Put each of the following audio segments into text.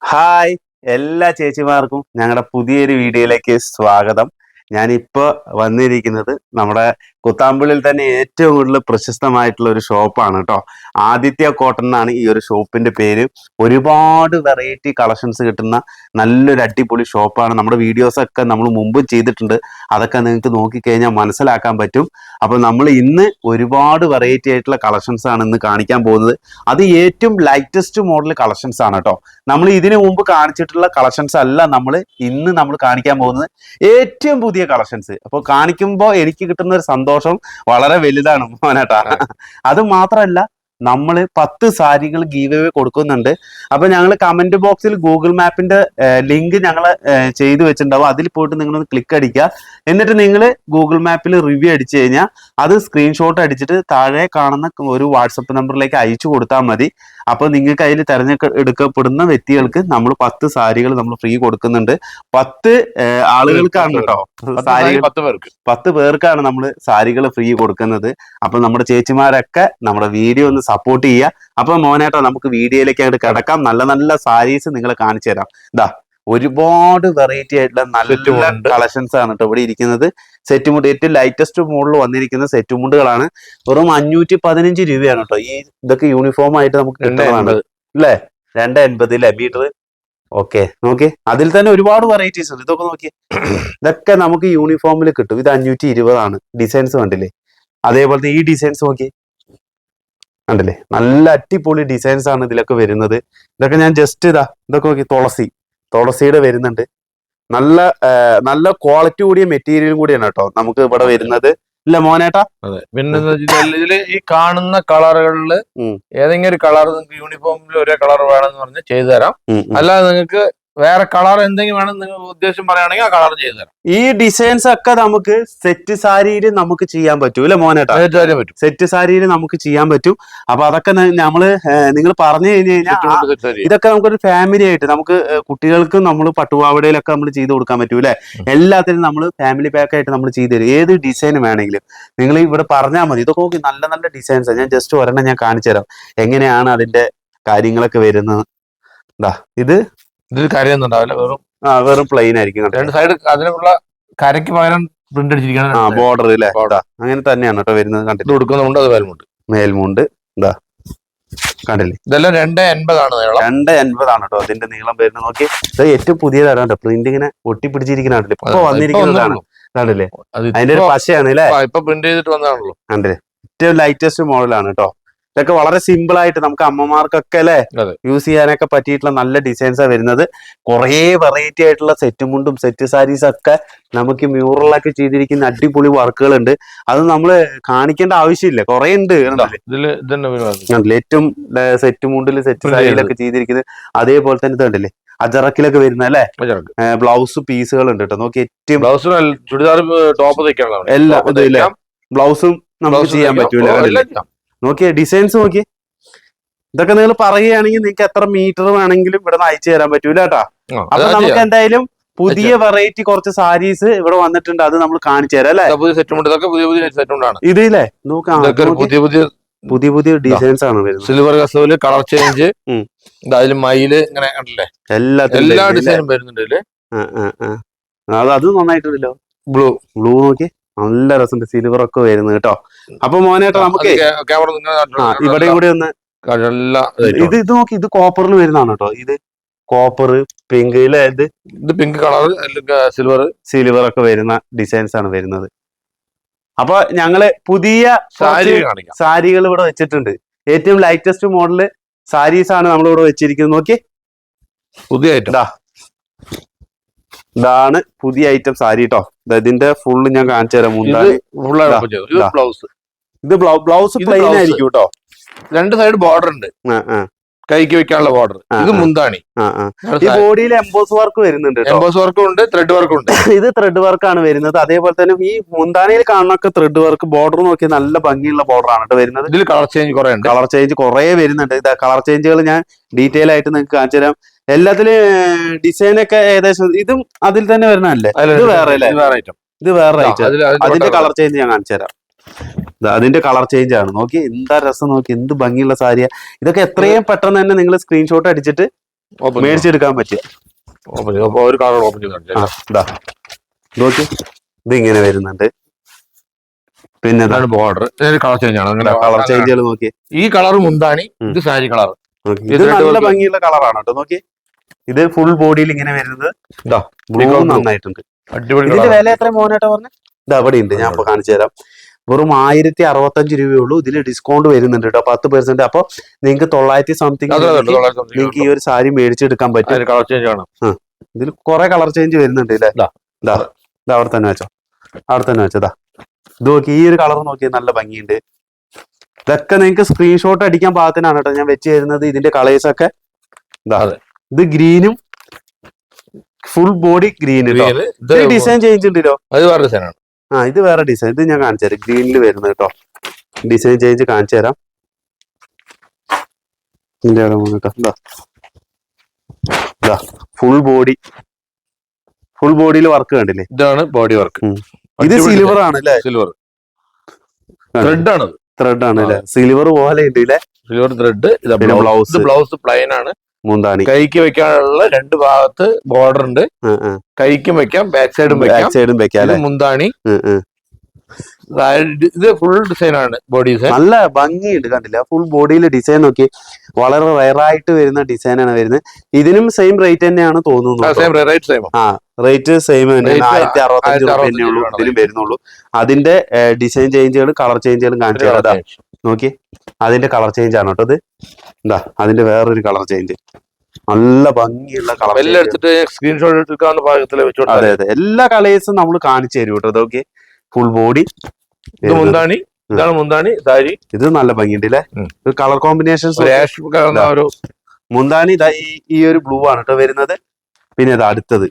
Hi എല്ലാ ചേച്ചിമാർക്കും ഞങ്ങളുടെ പുതിയൊരു വീഡിയോയിലേക്ക് സ്വാഗതം. ഞാനിപ്പോ വന്നിരിക്കുന്നത് നമ്മുടെ കുത്താമ്പുള്ളിൽ തന്നെ ഏറ്റവും കൂടുതൽ പ്രശസ്തമായിട്ടുള്ള ഒരു ഷോപ്പാണ് കേട്ടോ. ആദിത്യ കോട്ടൺ എന്നാണ് ഈ ഒരു ഷോപ്പിന്റെ പേര്. ഒരുപാട് വെറൈറ്റി കളക്ഷൻസ് കിട്ടുന്ന നല്ലൊരു അടിപൊളി ഷോപ്പാണ്. നമ്മുടെ വീഡിയോസ് ഒക്കെ നമ്മൾ മുമ്പ് ചെയ്തിട്ടുണ്ട്, അതൊക്കെ നിങ്ങൾക്ക് നോക്കിക്കഴിഞ്ഞാൽ മനസ്സിലാക്കാൻ പറ്റും. അപ്പൊ നമ്മൾ ഇന്ന് ഒരുപാട് വെറൈറ്റി ആയിട്ടുള്ള കളക്ഷൻസ് ആണ് ഇന്ന് കാണിക്കാൻ പോകുന്നത്. അത് ഏറ്റവും ലൈറ്റസ്റ്റ് മോഡൽ കളക്ഷൻസ് ആണ് കേട്ടോ. നമ്മൾ ഇതിനു മുമ്പ് കാണിച്ചിട്ടുള്ള കളക്ഷൻസ് അല്ല ഇന്ന് നമ്മൾ കാണിക്കാൻ പോകുന്നത്, ഏറ്റവും പുതിയ കളക്ഷൻസ്. അപ്പോൾ കാണിക്കുമ്പോൾ എനിക്ക് കിട്ടുന്ന ഒരു സന്തോഷം വളരെ വലുതാണ് മോനേട്ടാ. അത് മാത്രമല്ല, നമ്മൾ 10 സാരികൾ ഗീവ് അവേ കൊടുക്കുന്നുണ്ട്. അപ്പൊ ഞങ്ങൾ കമന്റ് ബോക്സിൽ ഗൂഗിൾ മാപ്പിന്റെ ലിങ്ക് ഞങ്ങൾ ചെയ്തു വെച്ചിട്ടുണ്ടാവും. അതിൽ പോയിട്ട് നിങ്ങളൊന്ന് ക്ലിക്ക് അടിക്കുക. എന്നിട്ട് നിങ്ങൾ ഗൂഗിൾ മാപ്പിൽ റിവ്യൂ അടിച്ചു കഴിഞ്ഞാൽ അത് സ്ക്രീൻഷോട്ട് അടിച്ചിട്ട് താഴെ കാണുന്ന ഒരു വാട്സപ്പ് നമ്പറിലേക്ക് അയച്ചു കൊടുത്താൽ മതി. അപ്പൊ നിങ്ങൾക്ക് അതിൽ തെരഞ്ഞെടുക്കപ്പെടുന്ന വ്യക്തികൾക്ക് നമ്മൾ 10 സാരികൾ നമ്മൾ ഫ്രീ കൊടുക്കുന്നുണ്ട്. 10 ആളുകൾക്കാണ് കേട്ടോ സാരികൾ. 10 പേർക്കാണ് നമ്മൾ സാരികൾ ഫ്രീ കൊടുക്കുന്നത്. അപ്പൊ നമ്മുടെ ചേച്ചിമാരൊക്കെ നമ്മുടെ വീഡിയോ ഒന്ന് സപ്പോർട്ട് ചെയ്യുക. അപ്പൊ മോനേട്ടാ, നമുക്ക് വീഡിയോയിലേക്ക് അങ്ങോട്ട് കിടക്കാം. നല്ല നല്ല സാരീസ് നിങ്ങളെ കാണിച്ചു തരാം. ഇതാ ഒരുപാട് വെറൈറ്റി ആയിട്ടുള്ള നല്ല കളക്ഷൻസ് ആണ് കേട്ടോ ഇവിടെ ഇരിക്കുന്നത്. സെറ്റ് മുണ്ട്, ഏറ്റവും ലൈറ്റസ്റ്റ് മോഡൽ വന്നിരിക്കുന്ന സെറ്റ് മുണ്ടുകളാണ്. വെറും 515 രൂപയാണ് കേട്ടോ. ഇതൊക്കെ യൂണിഫോം ആയിട്ട് നമുക്ക് കിട്ടുന്നതാണ് അല്ലേ? 280 അല്ലേ മീറ്റർ? ഓക്കെ, നോക്കി അതിൽ തന്നെ ഒരുപാട് വെറൈറ്റീസ് ഉണ്ട്. ഇതൊക്കെ നോക്കി, ഇതൊക്കെ നമുക്ക് യൂണിഫോമിൽ കിട്ടും. ഇത് 520 ഡിസൈൻസ് കണ്ടില്ലേ? അതേപോലത്തെ ഈ ഡിസൈൻസ് നോക്കി, കണ്ടില്ലേ? നല്ല അടിപൊളി ഡിസൈൻസ് ആണ് ഇതിലൊക്കെ വരുന്നത്. ഇതൊക്കെ ഞാൻ ജസ്റ്റ് ഇതൊക്കെ നോക്കി, തുളസിയുടെ വരുന്നുണ്ട്. നല്ല നല്ല ക്വാളിറ്റി കൂടിയ മെറ്റീരിയലും കൂടിയാണ് കേട്ടോ നമുക്ക് ഇവിടെ വരുന്നത്. ഇല്ല മോനേട്ടാ? അതെ. പിന്നെ ഇതില് ഈ കാണുന്ന കളറുകളില് ഏതെങ്കിലും ഒരു കളർ നിങ്ങൾക്ക് യൂണിഫോമിൽ ഒരേ കളർ വേണമെന്ന് പറഞ്ഞ് ചെയ്തു തരാം. അല്ലാതെ നിങ്ങൾക്ക് വേറെ കളർ എന്തെങ്കിലും വേണം നിങ്ങൾ ഉദ്ദേശം പറയുകയാണെങ്കിൽ ആ കളർ ചെയ്തു തരാം. ഈ ഡിസൈൻസ് ഒക്കെ നമുക്ക് സെറ്റ് സാരിയിൽ നമുക്ക് ചെയ്യാൻ പറ്റും അല്ലെ മോനേട്ടാ? സെറ്റ് സാരിയിൽ നമുക്ക് ചെയ്യാൻ പറ്റും. അപ്പൊ അതൊക്കെ നിങ്ങൾ പറഞ്ഞു കഴിഞ്ഞു കഴിഞ്ഞാൽ ഇതൊക്കെ നമുക്കൊരു ഫാമിലി ആയിട്ട് നമുക്ക് കുട്ടികൾക്കും നമ്മൾ പട്ടുപാവടയിലൊക്കെ നമ്മൾ ചെയ്ത് കൊടുക്കാൻ പറ്റും അല്ലെ? എല്ലാത്തിനും നമ്മൾ ഫാമിലി പാക്ക് ആയിട്ട് നമ്മൾ ചെയ്തു തരും. ഏത് ഡിസൈൻ വേണമെങ്കിലും നിങ്ങൾ ഇവിടെ പറഞ്ഞാൽ മതി. ഇതൊക്കെ നോക്കി നല്ല നല്ല ഡിസൈൻസ്. ഞാൻ ജസ്റ്റ് ഒരെണ്ണം ഞാൻ കാണിച്ചു തരാം എങ്ങനെയാണ് അതിന്റെ കാര്യങ്ങളൊക്കെ വരുന്നത്. ഇതിൽ കാര്യം ഉണ്ടാവില്ല, വെറും പ്ലെയിൻ ആയിരിക്കും. രണ്ട് സൈഡ് അതിനുള്ള കരയ്ക്ക് പകരം പ്രിന്റ് അടിച്ചിരിക്കണം. ബോർഡർ അല്ലേ? അങ്ങനെ തന്നെയാണ് കേട്ടോ വരുന്നത്. കണ്ടിട്ട് കൊടുക്കുന്നുണ്ട്. അത് മേൽമുണ്ട് കണ്ടില്ലേ? ഇതെല്ലാം 280 ആണ് 280 ആണ് കേട്ടോ അതിന്റെ നീളം വരുന്നത്. നോക്കി, ഇത് ഏറ്റവും പുതിയതാണ് കേട്ടോ. പ്രിന്റ് ഇങ്ങനെ ഒട്ടിപ്പിടിച്ചിരിക്കുന്നുണ്ടല്ലേ? ഇപ്പൊ വന്നിരിക്കുന്നതാണ്. കണ്ടില്ലേ? അതിന്റെ ഒരു പശയാണ് അല്ലേ? ഇപ്പൊ പ്രിന്റ് ചെയ്തിട്ട് വന്നതാണല്ലോ. കണ്ടില്ലേ? ഏറ്റവും ലൈറ്റസ്റ്റ് മോഡലാണ് കേട്ടോ. ഇതൊക്കെ വളരെ സിമ്പിൾ ആയിട്ട് നമുക്ക് അമ്മമാർക്കൊക്കെ അല്ലെ യൂസ് ചെയ്യാനൊക്കെ പറ്റിയിട്ടുള്ള നല്ല ഡിസൈൻസാ വരുന്നത്. കുറേ വെറൈറ്റി ആയിട്ടുള്ള സെറ്റ് മുണ്ടും സെറ്റ് സാരീസ് ഒക്കെ നമുക്ക് മ്യൂറലൊക്കെ ചെയ്തിരിക്കുന്ന അടിപൊളി വർക്കുകൾ ഉണ്ട്. അത് നമ്മൾ കാണിക്കേണ്ട ആവശ്യമില്ല, കുറെ ഉണ്ട്. ഏറ്റവും സെറ്റ് മുണ്ടിൽ സെറ്റ് സാരിയിലൊക്കെ ചെയ്തിരിക്കുന്നത്. അതേപോലെ തന്നെ ഇതുണ്ടല്ലേ അജറക്കിലൊക്കെ വരുന്ന അല്ലെ ബ്ലൗസ് പീസുകൾ ഉണ്ട് കേട്ടോ. നോക്കി, ഏറ്റവും എല്ലാം ബ്ലൗസും നമുക്ക് ചെയ്യാൻ പറ്റൂല. നോക്കിയേ ഡിസൈൻസ് നോക്കി. ഇതൊക്കെ നിങ്ങൾ പറയുകയാണെങ്കിൽ നിങ്ങൾക്ക് എത്ര മീറ്റർ വേണമെങ്കിലും ഇവിടെ നിന്ന് അയച്ചു തരാൻ പറ്റൂല കേട്ടാ. അപ്പൊ നമുക്ക് എന്തായാലും പുതിയ വെറൈറ്റി കുറച്ച് സാരീസ് ഇവിടെ വന്നിട്ടുണ്ട്. അത് നമ്മൾ കാണിച്ചു തരാം അല്ലെ? ഇതില്ലേ നോക്കാം, പുതിയ പുതിയ ഡിസൈൻസ് ആണ് വരുന്നത്. സിൽവർ കസവില് കളർ ചേഞ്ച്, അതിൽ മയില് ഇങ്ങനെ എല്ലാ ഡിസൈനും വരുന്നുണ്ട്. അത് നന്നായിട്ടുണ്ടല്ലോ. ബ്ലൂ നോക്കി, നല്ല രസമുണ്ട്. സിൽവർ ഒക്കെ വരുന്നത് കേട്ടോ. അപ്പൊ മോനേട്ടാ നമുക്ക് ഇവിടെ കൂടി ഒന്ന് ഇത് നോക്കി, ഇത് കോപ്പറിൽ വരുന്നതാണ് കേട്ടോ. ഇത് കോപ്പർ, പിങ്ക്, ഇത് പിങ്ക് കളർ, സിൽവർ ഒക്കെ വരുന്ന ഡിസൈൻസ് ആണ് വരുന്നത്. അപ്പൊ ഞങ്ങള് പുതിയ സാരികൾ ഇവിടെ വെച്ചിട്ടുണ്ട്. ഏറ്റവും ലൈറ്റസ്റ്റ് മോഡല് സാരീസ് ആണ് നമ്മൾ ഇവിടെ വെച്ചിരിക്കുന്നത്. നോക്കി, പുതിയ ഐറ്റം ഇതാണ് പുതിയ ഐറ്റം സാരി കേട്ടോ. ഇതിന്റെ ഫുള്ള് ഞാൻ കാണിച്ചു തരാം. ഇത് ബ്ലൗസ് പ്ലെയിൻ ആയിരിക്കും കേട്ടോ. 2 സൈഡ് ബോർഡർ ഉണ്ട്, കൈക്ക് വെക്കാനുള്ള ബോർഡർ. ഇത് മുന്താണി. ഈ ബോഡിയിൽ എംബോസ് വർക്ക് വരുന്നുണ്ട്. എംബോസ് വർക്കും ഉണ്ട്, ത്രെഡ് വർക്കും ഉണ്ട്. ഇത് ത്രെഡ് വർക്കാണ് വരുന്നത്. അതേപോലെ തന്നെ ഈ മുന്താണിയിൽ കാണുന്നൊക്കെ ത്രെഡ് വർക്ക്. ബോർഡർ നോക്കി നല്ല ഭംഗിയുള്ള ബോർഡർ ആണ് കേട്ടോ വരുന്നത്. ഇതിൽ കളർ ചേഞ്ച് കുറെ ഉണ്ട്. കളർ ചേഞ്ച് കുറെ വരുന്നുണ്ട്. ഇത് കളർ ചേഞ്ചുകൾ ഞാൻ ഡീറ്റെയിൽ ആയിട്ട് നിങ്ങൾക്ക് കാണിച്ചു തരാം. എല്ലാത്തിലും ഡിസൈൻ ഒക്കെ ഏകദേശം ഇതും അതിൽ തന്നെ വരുന്നതല്ലേ? ഇത് വേറെ അല്ലേ? ഇത് വേറെ ഐറ്റം. അതിന്റെ കളർ ചേഞ്ച് ഞാൻ കാണിച്ചു തരാം. അതിന്റെ കളർ ചേഞ്ച് ആണ്. നോക്കി, എന്താ രസം നോക്കി, എന്ത് ഭംഗിയുള്ള സാരിയാ. ഇതൊക്കെ എത്രയും പെട്ടെന്ന് തന്നെ നിങ്ങൾ സ്ക്രീൻഷോട്ട് അടിച്ചിട്ട് മേടിച്ചെടുക്കാൻ പറ്റിയ. ഒരു കളർ ഓപ്പൺ ചെയ്ത് ഇതാ നോക്കി, ഇത് ഇങ്ങനെ വരുന്നുണ്ട്. പിന്നെ ബോർഡർ കളർ ചേഞ്ച് ആണ്. കളർ ചേഞ്ചുകൾ നോക്കി, ഈ കളർ മുന്താണി, ഇത് സാരി കളർ. ഇത് നല്ല ഭംഗിയുള്ള കളറാണ് കേട്ടോ. നോക്കി, ഇത് ഫുൾ ബോഡിയിൽ ഇങ്ങനെ വരുന്നത് ബ്ലൂ നന്നായിട്ടുണ്ട്. ഇതിന്റെ വില എത്ര മോനേട്ടാ പറഞ്ഞത്? ഇത് അവിടെ ഉണ്ട്, ഞാൻ ഇപ്പൊ കാണിച്ചു തരാം. വെറും 1065 രൂപയുള്ളൂ. ഇതിൽ ഡിസ്കൗണ്ട് വരുന്നുണ്ട് കേട്ടോ, 10%. അപ്പൊ നിങ്ങൾക്ക് 900 സംതിങ് നിങ്ങൾക്ക് ഈ ഒരു സാരി മേടിച്ചെടുക്കാൻ പറ്റും. കളർ ചേഞ്ച് ആണ്. ഇതിൽ കുറെ കളർ ചേഞ്ച് വരുന്നുണ്ട് അല്ലേ? ഇത് അവിടെ തന്നെ വെച്ചോ, അവിടെ തന്നെ വെച്ചതാ. ഇത് നോക്കി, ഈ ഒരു കളർ നോക്കി, നല്ല ഭംഗിയുണ്ട്. ഇതൊക്കെ നിങ്ങൾക്ക് സ്ക്രീൻഷോട്ട് അടിക്കാൻ പാകത്തിനാണ് കേട്ടോ ഞാൻ വെച്ച് തരുന്നത്. ഇതിന്റെ കളേഴ്സ് ഒക്കെ ഇത് ഗ്രീനും full body green. Design change ഉണ്ടല്ലോ, അത് വേറെ ഡിസൈനാണ്. ഇത് വേറെ ഡിസൈൻ. ഇത് ഞാൻ കാണിച്ചു തരാം, ഗ്രീനിൽ വരുന്നത് കേട്ടോ. ഡിസൈൻ ചേഞ്ച് കാണിച്ചു തരാം. ഫുൾ ബോഡിയിൽ വർക്ക് കണ്ടില്ലേ? ഇതാണ് ബോഡി വർക്ക്. ഇത് സിൽവർ ആണ് അല്ലേ? സിൽവർ ത്രെഡ് ആണ്. ത്രെഡ് ആണ് അല്ലേ? സിൽവർ പോലെ ഉണ്ട് അല്ലേ? Silver thread. ബ്ലൗസ് പ്ലെയിൻ ആണ്. മുന്താണി കൈക്ക് വെക്കാനുള്ള 2 ഭാഗത്ത് ബോർഡർ ഉണ്ട്. കൈക്കും വെക്കാം, ബാക്ക് സൈഡും വെക്കാം. മുന്താണി. ഇത് ഫുൾ ഡിസൈൻ ആണ്, ബോഡി ഡിസൈൻ. നല്ല ഭംഗിയുണ്ട് കണ്ടില്ല? ഫുൾ ബോഡിയിൽ ഡിസൈൻ നോക്കി, വളരെ റയർ ആയിട്ട് വരുന്ന ഡിസൈൻ ആണ് വരുന്നത്. ഇതിനും സെയിം റേറ്റ് തന്നെയാണ് തോന്നുന്നു. റേറ്റ് സെയിം തന്നെയാണ്, 1065 രൂപ ഇതിലും വരുന്നുള്ളൂ. അതിന്റെ ഡിസൈൻ ചേഞ്ചുകൾ, കളർ ചേഞ്ചുകളും കാണിച്ചു തരാം. നോക്കി, അതിന്റെ കളർ ചേഞ്ച് ആണ് കേട്ടോ. ഇത് എന്താ അതിന്റെ വേറൊരു കളർ ചേഞ്ച്, നല്ല ഭംഗിയുള്ള കളർ. എടുത്തിട്ട് സ്ക്രീൻഷോട്ട് എടുക്കാവുന്ന ഭാഗത്തിൽ വെച്ചോട്ടെ. അതെ അതെ, എല്ലാ കളേഴ്സും നമ്മൾ കാണിച്ചു തരും കേട്ടോ. ഇതൊക്കെ ഫുൾ ബോഡി. ഇത് മുന്താണി, ഇതാണ് മുന്താണി സാരി. ഇത് നല്ല ഭംഗിയുണ്ട് അല്ലേ? Colour combinations. മുന്താണി ഈ ഒരു ബ്ലൂ ആണ് കേട്ടോ വരുന്നത്. പിന്നെ ഇത് അടുത്തത്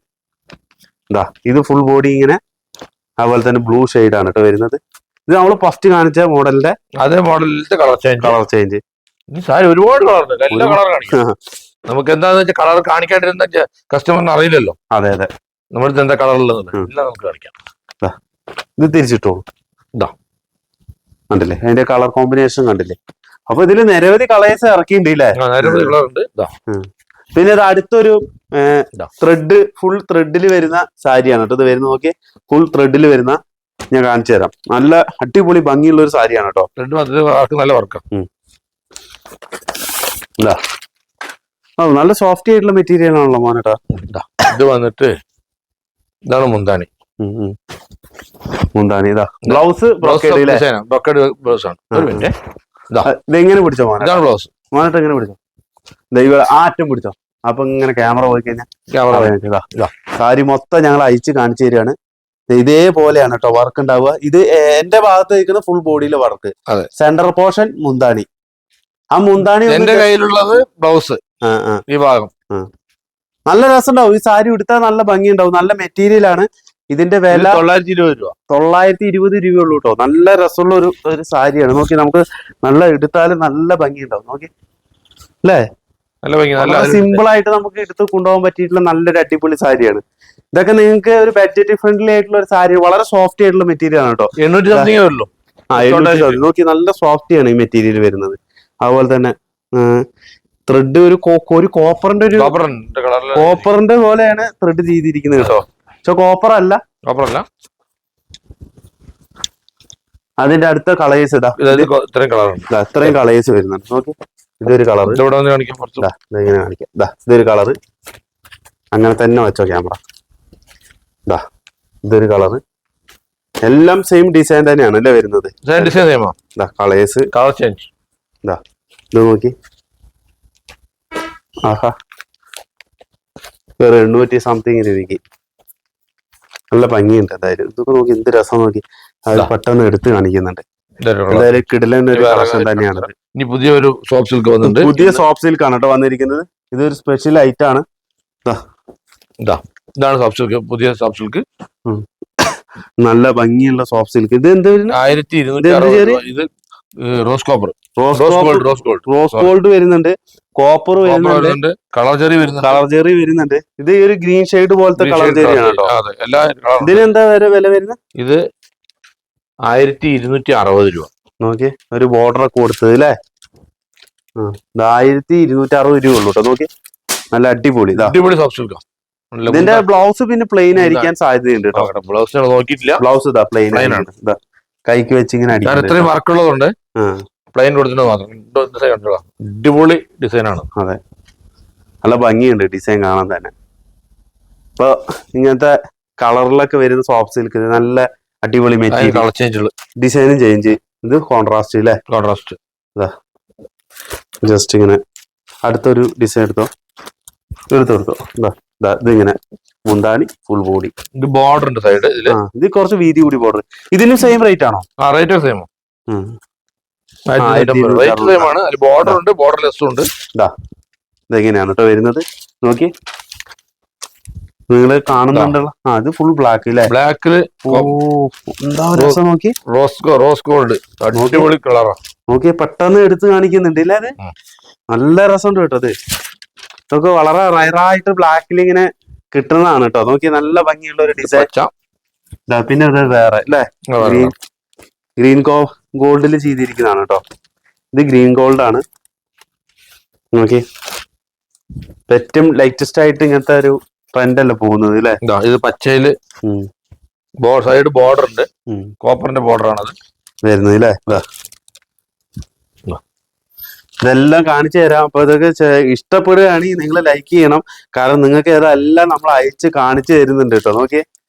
ഇത് ഫുൾ ബോഡി ഇങ്ങനെ, അതുപോലെ തന്നെ ബ്ലൂ ഷെയ്ഡ് ആണ് കേട്ടോ വരുന്നത്. ഇത് നമ്മൾ ഫസ്റ്റ് കാണിച്ച മോഡലിന്റെ അതേ മോഡലിന്റെ കളർ ചേഞ്ച്. സാരി ഒരുപാട് കളറുണ്ട്, എല്ലാ കളർ കാണിക്കാം. നമുക്ക് എന്താന്ന് വെച്ചാൽ കളർ കാണിക്കാണ്ടിരുന്ന കസ്റ്റമറിന് അറിയില്ലല്ലോ. അതെ അതെ, നമ്മുടെ എന്താ കളറുള്ളത് എല്ലാം നമുക്ക് കാണിക്കാം. ഇത് തിരിച്ചിട്ടോളൂ. കണ്ടില്ലേ അതിന്റെ കളർ കോമ്പിനേഷൻ കണ്ടില്ലേ? അപ്പൊ ഇതില് നിരവധി കളേഴ്സ് ഇറക്കിയിട്ടില്ലേ? നിരവധി കളറുണ്ട്. പിന്നെ ഇത് അടുത്തൊരു ത്രെഡ്, ഫുൾ ത്രെഡിൽ വരുന്ന സാരിയാണ് കേട്ടോ. ഇത് വരുന്ന നോക്കി, ഫുൾ ത്രെഡിൽ വരുന്ന, ഞാൻ കാണിച്ചു തരാം. നല്ല അടിപൊളി ഭംഗിയുള്ള ഒരു സാരിയാണ് കേട്ടോ. നല്ല വർക്ക്. നല്ല സോഫ്റ്റ് ആയിട്ടുള്ള മെറ്റീരിയൽ ആണല്ലോ മോനേട്ടാ. ഇത് വന്നിട്ട് ഇതാണ് മുന്താണി. മുന്താണി ബ്ലൗസ് ബ്രോക്കേഡ് ബ്ലൗസ് ആണ്. ഇതെങ്ങനെ പിടിച്ചോ മോനെ? ഇതാണ് ബ്ലൗസ്. മോനേട്ട എങ്ങനെ പിടിച്ചോ? ദൈവം ആ അറ്റം പിടിച്ചോ. അപ്പൊ ഇങ്ങനെ ക്യാമറ പോയി കഴിഞ്ഞാൽ സാരി മൊത്തം ഞങ്ങൾ അയച്ച് കാണിച്ചു തരികയാണ്. ഇതേപോലെയാണ് കേട്ടോ വർക്ക് ഉണ്ടാവുക. ഇത് എന്റെ ഭാഗത്ത് നിൽക്കുന്ന ഫുൾ ബോഡിയിലെ വർക്ക്. സെന്റർ പോർഷൻ മുന്താണി. ആ മുന്താണി എന്റെ കയ്യിലുള്ളത് ബ്ലൗസ്. ഈ ഭാഗം നല്ല രസമുണ്ടാവും. ഈ സാരി എടുത്താൽ നല്ല ഭംഗി ഉണ്ടാവും. നല്ല മെറ്റീരിയൽ ആണ്. ഇതിന്റെ വില 920 രൂപ. 920 രൂപയുള്ളൂ കേട്ടോ. നല്ല രസമുള്ള ഒരു സാരിയാണ്. നോക്കി, നമുക്ക് നല്ല എടുത്താലും നല്ല ഭംഗി ഉണ്ടാവും. നോക്കി അല്ലേ? നല്ല ഭംഗി, നല്ല സിമ്പിൾ ആയിട്ട് നമുക്ക് എടുത്ത് കൊണ്ടുപോകാൻ പറ്റിയിട്ടുള്ള നല്ലൊരു അടിപൊളി സാരിയാണ്. ഇതൊക്കെ നിങ്ങൾക്ക് ഒരു ബഡ്ജറ്റ് ഫ്രണ്ട്ലി ആയിട്ടുള്ള ഒരു സാരി, വളരെ സോഫ്റ്റ് ആയിട്ടുള്ള മെറ്റീരിയൽ ആണ് കേട്ടോ. 800 നോക്കി, നല്ല സോഫ്റ്റ് ആണ് ഈ മെറ്റീരിയൽ വരുന്നത്. അതുപോലെ തന്നെ ത്രെഡ് ഒരു കോപ്പറിന്റെ പോലെയാണ് ത്രെഡ് ചെയ്തിരിക്കുന്നത് കേട്ടോ. പക്ഷെ കോപ്പർ അല്ല. അതിന്റെ അടുത്ത കളേഴ്സ് ഇത്രയും കളേഴ്സ് വരുന്നുണ്ട്. നോക്കി, ഇതൊരു കളർ, ഇങ്ങനെ കാണിക്കാം. ഇതൊരു കളറ്, അങ്ങനെ തന്നെ വെച്ചോ ക്യാമറ. ഇതൊരു കളറ്. എല്ലാം സെയിം ഡിസൈൻ തന്നെയാണ് അല്ലേ വരുന്നത്? Colours, colour change. ഇത് നോക്കി, ആഹാ, വേറെ 800 സംതിങ് രൂപയ്ക്ക് നല്ല ഭംഗിയുണ്ട്. എന്തായാലും ഇതൊക്കെ നോക്കി, എന്ത് രസം നോക്കി. അത് പെട്ടെന്ന് എടുത്ത് കാണിക്കുന്നുണ്ട്. എന്തായാലും കിടിലൻ ഒരു കളക്ഷൻ തന്നെയാണ്. ഇനി പുതിയൊരു സോഫ്റ്റ് സിൽക്ക് വന്നിട്ടുണ്ട്. പുതിയ സോഫ്റ്റ് സിൽക്ക് ആണ് കേട്ടോ വന്നിരിക്കുന്നത്. ഇതൊരു സ്പെഷ്യൽ ഐറ്റം ആണ്. ഇതാണ് സോഫ്റ്റ് സിൽക്ക്, പുതിയ സോഫ്റ്റ് സിൽക്ക്. നല്ല ഭംഗിയുള്ള സോഫ്റ്റ് സിൽക്ക്. ഇത് എന്ത് 1260. ഇത് റോസ് ഗോൾഡ് വരുന്നുണ്ട്, കോപ്പർ വരുന്നുണ്ട്, കളർ ജെറി വരുന്നുണ്ട്. ഇത് ഒരു ഗ്രീൻ ഷെയ്ഡ് പോലത്തെ കളർ ജെറിയാണ് കേട്ടോ. ഇതിന് എന്താ വില വരുന്നത്? ഇത് 1260 രൂപ. നോക്കി, ഒരു ബോർഡർ ഒക്കെ കൊടുത്തത് അല്ലേ? 1260 രൂപ ഉള്ളൂ കേട്ടോ. നോക്കി, നല്ല അടിപൊളി ഇതാ. അടിപൊളി സോഫ്റ്റ് സിൽക്കാ. ഇതിന്റെ ബ്ലൗസ് പിന്നെ പ്ലെയിൻ ആയിരിക്കാൻ സാധ്യതയുണ്ട് കേട്ടോ. ബ്ലൗസ് നോക്കിയിട്ടില്ല. ബ്ലൗസ് ഇതാ പ്ലെയിൻ ആണ്. ഇതാ കൈക്ക് വെച്ച് ഇങ്ങനെ ഞാൻ അടിക്കുന്നത്. ഇത്രയും വർക്കുള്ളതുകൊണ്ട് പ്ലെയിൻ കൊടുത്തിട്ട് മാത്രം. അടിപൊളി ഡിസൈനാണ്. അതെ, നല്ല ഭംഗിയുണ്ട് ഡിസൈൻ കാണാൻ തന്നെ. ഇപ്പൊ ഇങ്ങനത്തെ കളറിലൊക്കെ വരുന്ന സോഫ്റ്റ് സിൽക്ക് നല്ല അടിപൊളി മെറ്റീരിയൽ. കളർ ചേഞ്ച്, ഡിസൈനും ചേഞ്ച്. ഇത് കോൺട്രാസ്റ്റ് അല്ലേ? കോൺട്രാസ്റ്റ്. ഇതാ ജസ്റ്റ് ഇങ്ങനെ അടുത്തൊരു ഡിസൈൻ എടുത്തോ. ഇതാ ഇതിങ്ങനെ മുന്താണി ഫുൾ ബോഡി. ഇത് ബോർഡർ ഉണ്ട് സൈഡ്. ഇത് കുറച്ച് വീതി കൂടി ബോർഡർ. ഇതിനും സെയിം റേറ്റ് ആണോ? Rate same. റേറ്റ് സെയിം ആണ്. അതിൽ ബോർഡർ ഉണ്ട്, ബോർഡർ ലെസ് ഉണ്ട്. ഇതെങ്ങനെയാണ് കേട്ടോ വരുന്നത് നോക്കി. നിങ്ങള് കാണുന്നുണ്ടല്ലോ. ഇത് ഫുൾ ബ്ലാക്ക് അല്ലേ? ബ്ലാക്കില് എന്താ രസം നോക്കി. റോസ് ഗോൾഡ് അടിപൊളി കളറാ. നോക്കി പെട്ടെന്ന് എടുത്ത് കാണിക്കുന്നുണ്ട് ഇല്ലേ? അത് നല്ല രസമുണ്ട് കേട്ടോ. അത് ഇതൊക്കെ വളരെ റയറായിട്ട് ബ്ലാക്കിൽ ഇങ്ങനെ കിട്ടുന്നതാണ് കേട്ടോ. നോക്കി നല്ല ഭംഗിയുള്ള ഒരു ഡിസൈൻ. പിന്നെ വേറെ അല്ലേ? ഗ്രീൻ ഗോൾഡിൽ ചെയ്തിരിക്കുന്നതാണ് കേട്ടോ. ഇത് ഗ്രീൻ ഗോൾഡ് ആണ്. നോക്കി ഏറ്റവും ലേറ്റസ്റ്റ് ആയിട്ട് ഇങ്ങനത്തെ ഒരു ട്രെൻഡ് അല്ലേ പോകുന്നത് അല്ലേ? ഇത് പച്ചയില് സൈഡ് ബോർഡർ ഉണ്ട്. കോപ്പറിന്റെ ബോർഡർ ആണത് വരുന്നത് അല്ലേ? ഇതെല്ലാം കാണിച്ചു തരാം. അപ്പൊ ഇതൊക്കെ ഇഷ്ടപ്പെടുകയാണെങ്കിൽ നിങ്ങൾ ലൈക്ക് ചെയ്യണം. കാരണം നിങ്ങൾക്ക് ഇതെല്ലാം നമ്മൾ അയച്ച് കാണിച്ചു തരുന്നുണ്ട് കേട്ടോ. നോക്കിയേ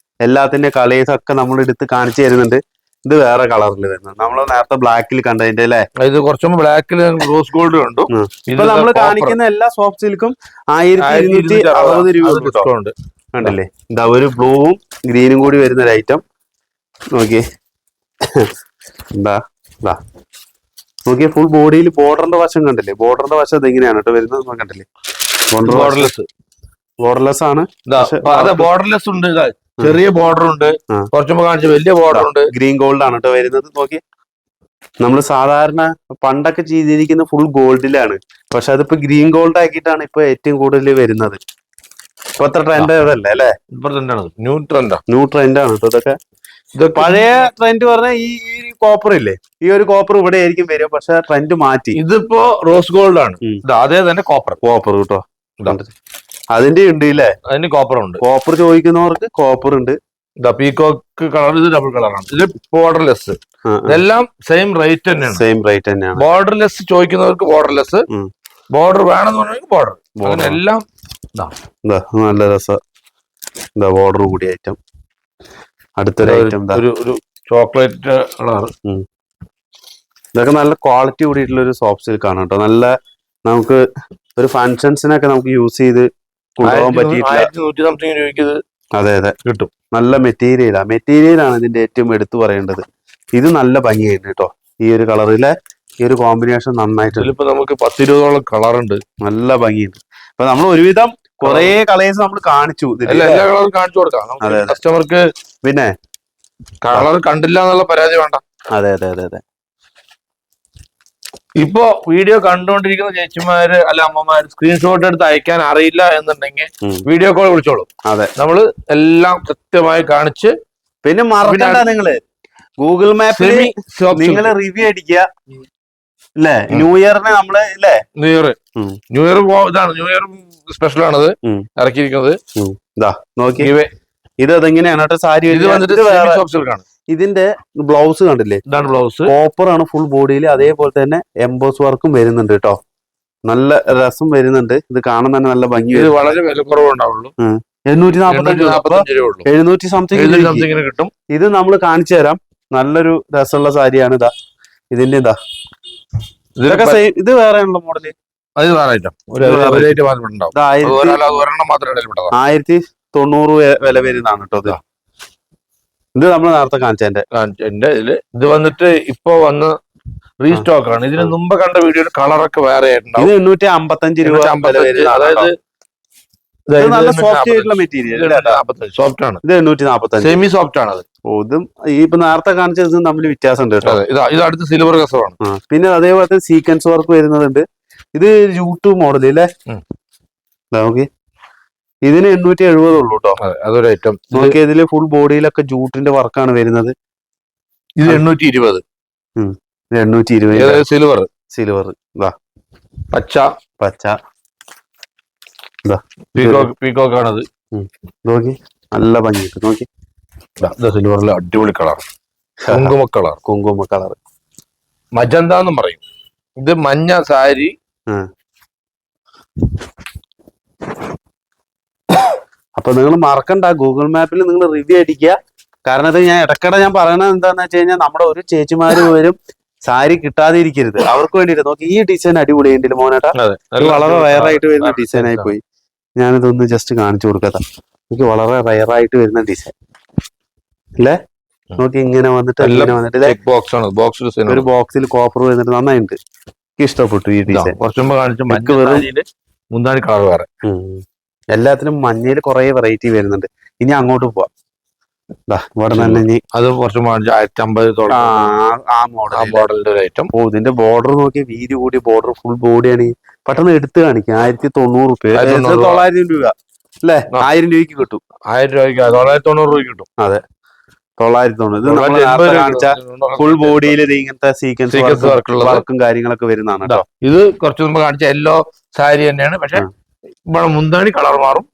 എല്ലാത്തിന്റെ കളേഴ്സ് ഒക്കെ നമ്മൾ എടുത്ത് കാണിച്ചു തരുന്നുണ്ട്. ഇത് വേറെ കളറിൽ വരുന്നത്. നമ്മൾ നേരത്തെ ബ്ലാക്കിൽ കണ്ടതിന്റെ അല്ലേ? ഇത് കുറച്ചും ബ്ലാക്കിൽ റോസ് ഗോൾഡ് കണ്ടു. ഇപ്പൊ നമ്മൾ കാണിക്കുന്ന എല്ലാ സോഫ്റ്റ് സിൽക്കും 1260 രൂപ ഡിസ്കൗണ്ട് കണ്ടില്ലേ? ഇതാ ഒരു ബ്ലൂവും ഗ്രീനും കൂടി വരുന്ന ഒരു ഐറ്റം. നോക്കിയേ എന്താ നോക്കിയേ ഫുൾ ബോഡിയിൽ ബോർഡറിന്റെ വശം കണ്ടില്ലേ? ബോർഡറിന്റെ വശം ഇതെങ്ങനെയാണ് കേട്ടോ വരുന്നത് കണ്ടില്ലേ? ബോർഡർലെസ് ആണ്. ബോർഡർലെസ് ഉണ്ട്, ചെറിയ ബോർഡർ ഉണ്ട്, കുറച്ചുമ്പോ കാണിച്ച വലിയ ബോർഡർ ഉണ്ട്. ഗ്രീൻ ഗോൾഡ് ആണ് കേട്ടോ വരുന്നത്. നോക്കി നമ്മൾ സാധാരണ പണ്ടൊക്കെ ചെയ്തിരിക്കുന്ന ഫുൾ ഗോൾഡിലാണ്. പക്ഷെ അതിപ്പോ ഗ്രീൻ ഗോൾഡ് ആക്കിയിട്ടാണ് ഇപ്പൊ ഏറ്റവും കൂടുതൽ വരുന്നത്. ഇപ്പത്തെ ട്രെൻഡ് അതല്ലേ അല്ലേ? ന്യൂ ട്രെൻഡ് ആണ് ഇതൊക്കെ. പഴയ ട്രെൻഡ് പറഞ്ഞാൽ ഈ കോപ്പർ ഇല്ലേ? ഈ ഒരു കോപ്പർ ഇവിടെ ആയിരിക്കും വരിക. പക്ഷെ ട്രെൻഡ് മാറ്റി. ഇതിപ്പോ റോസ് ഗോൾഡ് ആണ്. അതേ തന്നെ കോപ്പർ കേട്ടോ. അതിന്റെ ഉണ്ട് ഇല്ലേ? അതിന് കോപ്പർ ഉണ്ട്. കോപ്പർ ചോദിക്കുന്നവർക്ക് കോപ്പർ ഉണ്ട്. Peacock colour. ഇത് ഡബിൾ കളറാണ്. ഇത് ബോർഡർലെസ്. ഇതെല്ലാം സെയിം റേറ്റ് തന്നെയാണ്. ബോർഡർലെസ് ചോദിക്കുന്നവർക്ക് ബോർഡർലെസ്, ബോർഡർ വേണമെന്ന് പറഞ്ഞാൽ ബോർഡർ. എല്ലാം നല്ല രസം. ബോർഡർ കൂടി ഐറ്റം. അടുത്തൊരു ഐറ്റം ഒരു ചോക്ലേറ്റ് കളർ. ഇതൊക്കെ നല്ല ക്വാളിറ്റി കൂടിയിട്ടുള്ള ഒരു സോഫ്റ്റ് സിൽക്ക് ആണ് കേട്ടോ. നല്ല നമുക്ക് ഒരു ഫങ്ഷൻസിനൊക്കെ നമുക്ക് യൂസ് ചെയ്ത് കൊണ്ടുപോകാൻ പറ്റിയിട്ടില്ല. അതെ കിട്ടും. നല്ല മെറ്റീരിയലാണ് ഇതിന്റെ ഏറ്റവും എടുത്തു പറയേണ്ടത്. ഇത് നല്ല ഭംഗിയുണ്ട് കേട്ടോ. ഈ ഒരു കളറിലെ ഈ ഒരു കോമ്പിനേഷൻ നന്നായിട്ട്. ഇപ്പൊ നമുക്ക് 10-20 കളർ ഉണ്ട്. നല്ല ഭംഗിയുണ്ട്. അപ്പൊ നമ്മൾ ഒരുവിധം കുറെ കളേഴ്സ് നമ്മൾ കാണിച്ചു. എല്ലാ കളറും കാണിച്ചു കൊടുക്കാം കസ്റ്റമർക്ക്. പിന്നെ കളർ കണ്ടില്ല എന്നുള്ള പരാതി വേണ്ട. അതെ. ഇപ്പൊ വീഡിയോ കണ്ടുകൊണ്ടിരിക്കുന്ന ചേച്ചിമാര് അല്ല അമ്മമാര് സ്ക്രീൻഷോട്ട് എടുത്ത് അയക്കാൻ അറിയില്ല എന്നുണ്ടെങ്കിൽ വീഡിയോ കോൾ വിളിച്ചോളൂ. അതെ, നമ്മള് എല്ലാം കൃത്യമായി കാണിച്ച്. പിന്നെ മറക്കണ്ട, നിങ്ങള് ഗൂഗിൾ മാപ്പിൽ നിങ്ങള് റിവ്യൂ അടിക്കുക അല്ലേ? ന്യൂ ഇയറിന് നമ്മള് അല്ലേ? ന്യൂ ഇയർ ഇതാണ്. ന്യൂ ഇയർ സ്പെഷ്യൽ ആണത് ഇറക്കിയിരിക്കുന്നത്. നോക്കി ഇത് അതെങ്ങനെയാണ് കേട്ടോ സാരി. ഇത് വന്നിട്ട് ഇതിന്റെ ബ്ലൗസ് കണ്ടില്ലേ? ഇതാണ് ബ്ലൗസ്. കോപ്പർ ആണ് ഫുൾ ബോഡിയിൽ. അതേപോലെ തന്നെ എംബോസ് വർക്കും വരുന്നുണ്ട് കേട്ടോ. നല്ല രസം വരുന്നുണ്ട്. ഇത് കാണാൻ തന്നെ നല്ല ഭംഗി. ഇത് വളരെ വില കുറവുണ്ടാവുള്ളൂ. 740 സംതിങ് കിട്ടും. ഇത് നമ്മൾ കാണിച്ചു തരാം. നല്ലൊരു രസമുള്ള സാരിയാണ്. ഇതിന്റെ ഇത് വേറെ ഉള്ള മോഡല്. അത് വേറെ ഐറ്റം. 1090 വില വരുന്നതാണ് കേട്ടോ. ഇത് നമ്മൾ നേരത്തെ കാണിച്ചതിന്റെ ഇത് വന്നിട്ട് ഇപ്പൊ വന്ന് റീസ്റ്റോക്ക് ആണ്. ഇതിന് മുമ്പ് കണ്ട വീഡിയോയുടെ കളറൊക്കെ വേറെ ആയിട്ടുണ്ടാവും. ഇത് 855 രൂപ. അതായത് നല്ല സോഫ്റ്റ് ആയിട്ടുള്ള മെറ്റീരിയൽ. സോഫ്റ്റ് ആണ്. ഇത് 845 സെമി സോഫ്റ്റ് ആണ്. അത് ഇതും ഈ ഇപ്പൊ നേരത്തെ കാണിച്ചത് തമ്മിൽ വ്യത്യാസമുണ്ട് കേട്ടോ. ഇത് അടുത്ത് സിൽവർ കസവാണ്. പിന്നെ അതേപോലെ സീക്വൻസ് വർക്ക് വരുന്നുണ്ട്. ഇത് യൂട്യൂബ് മോഡൽ അല്ലേ? ഓക്കെ. ഇതിന് 870 ഉള്ളൂ കേട്ടോ. അതൊരു ഐറ്റം. നോക്കിയാൽ ഇതില് ഫുൾ ബോഡിയിലൊക്കെ ജൂട്ടിന്റെ വർക്കാണ് വരുന്നത്. ഇത് 820. 820 സിൽവർ. പച്ച. പീകോക്ക് ആണത്. നോക്കി നല്ല ഭംഗിയിട്ട് നോക്കി. സിൽവറിലെ അടിപൊളി കളർ, കുങ്കുമ കളർ, മജന്ത എന്നും പറയും. ഇത് മഞ്ഞ സാരി. അപ്പൊ നിങ്ങൾ മറക്കണ്ട, ഗൂഗിൾ മാപ്പിൽ നിങ്ങൾ റിവ്യൂ അടിക്കുക. കാരണം ഇത് ഞാൻ ഇടയ്ക്കിടെ ഞാൻ പറയണത് എന്താന്ന് വെച്ച് കഴിഞ്ഞാൽ നമ്മുടെ ഒരു ചേച്ചിമാര് വരും സാരി കിട്ടാതെ ഇരിക്കരുത്, അവർക്ക് വേണ്ടിട്ട്. നോക്കി ഈ ഡിസൈൻ അടിപൊളി ഉണ്ടല്ലോ മോനേട്ടാ, ഇത് വളരെ റയറായിട്ട് വരുന്ന ഡിസൈൻ ആയി പോയി. ഞാനിതൊന്ന് ജസ്റ്റ് കാണിച്ചു കൊടുക്കത്താ. എനിക്ക് വളരെ റയറായിട്ട് വരുന്ന ഡിസൈൻ അല്ലേ. നോക്കി ഇങ്ങനെ വന്നിട്ട് ഒരു ബോക്സിൽ കോപ്പർ വന്നിട്ട് നന്നായിട്ടുണ്ട്. എനിക്ക് ഇഷ്ടപ്പെട്ടു ഈ ഡിസൈൻ. കുറച്ചുമ്പോ കാണിച്ചു മുന്താണി കളർ വേറെ. എല്ലാത്തിനും മഞ്ഞയിൽ കുറെ വെറൈറ്റി വരുന്നുണ്ട്. ഇനി അങ്ങോട്ട് പോവാം. ഇവിടെ തന്നെ ഇനി അത് കുറച്ച് 1550 ആ മോഡലിന്റെ ഒരു ഐറ്റം. ഓ, ഇതിന്റെ ബോർഡർ നോക്കിയ വീതി കൂടിയ ബോർഡർ, ഫുൾ ബോഡിയാണ്. പെട്ടെന്ന് എടുത്ത് കാണിക്കാം. 1990 900 രൂപ അല്ലെ, 1000 രൂപയ്ക്ക് കിട്ടും. 1000 രൂപയ്ക്ക് 990 രൂപയ്ക്ക് കിട്ടും. അതെ, 990. കാണിച്ച ഫുൾ ബോഡിയിൽ ഇങ്ങനത്തെ സീക്വൻസ് വർക്കും കാര്യങ്ങളൊക്കെ വരുന്നതാണ് കേട്ടോ. ഇത് കുറച്ച് മുമ്പ് കാണിച്ച യെല്ലോ സാരി തന്നെയാണ്, പക്ഷെ ഇവിടെ മുന്താണി കളർ മാറും.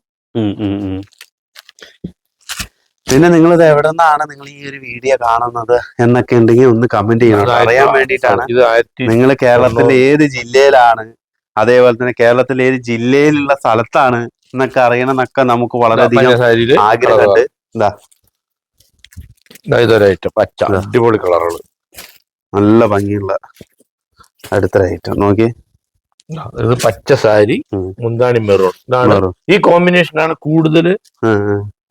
പിന്നെ നിങ്ങൾ ഇത് എവിടെ നിന്നാണ് നിങ്ങൾ ഈ ഒരു വീഡിയോ കാണുന്നത് എന്നൊക്കെ ഉണ്ടെങ്കിൽ ഒന്ന് കമന്റ് ചെയ്യണം, അറിയാൻ വേണ്ടിയിട്ടാണ്. നിങ്ങൾ കേരളത്തിലെ ഏത് ജില്ലയിലാണ്, അതേപോലെ തന്നെ കേരളത്തിലെ ഏത് ജില്ലയിലുള്ള സ്ഥലത്താണ് എന്നൊക്കെ അറിയണമെന്നൊക്കെ നമുക്ക് വളരെയധികം ആഗ്രഹമുണ്ട്. ഇതൊരു ഐറ്റം പച്ച അടിപൊളി കളറുകൾ, നല്ല ഭംഗിയുള്ള അടുത്തൊരു ഐറ്റം നോക്കി. ഇത് പച്ച സാരി, മുന്താണി മെറൂൺ. ഇതാണ് ഈ കോമ്പിനേഷനാണ് കൂടുതൽ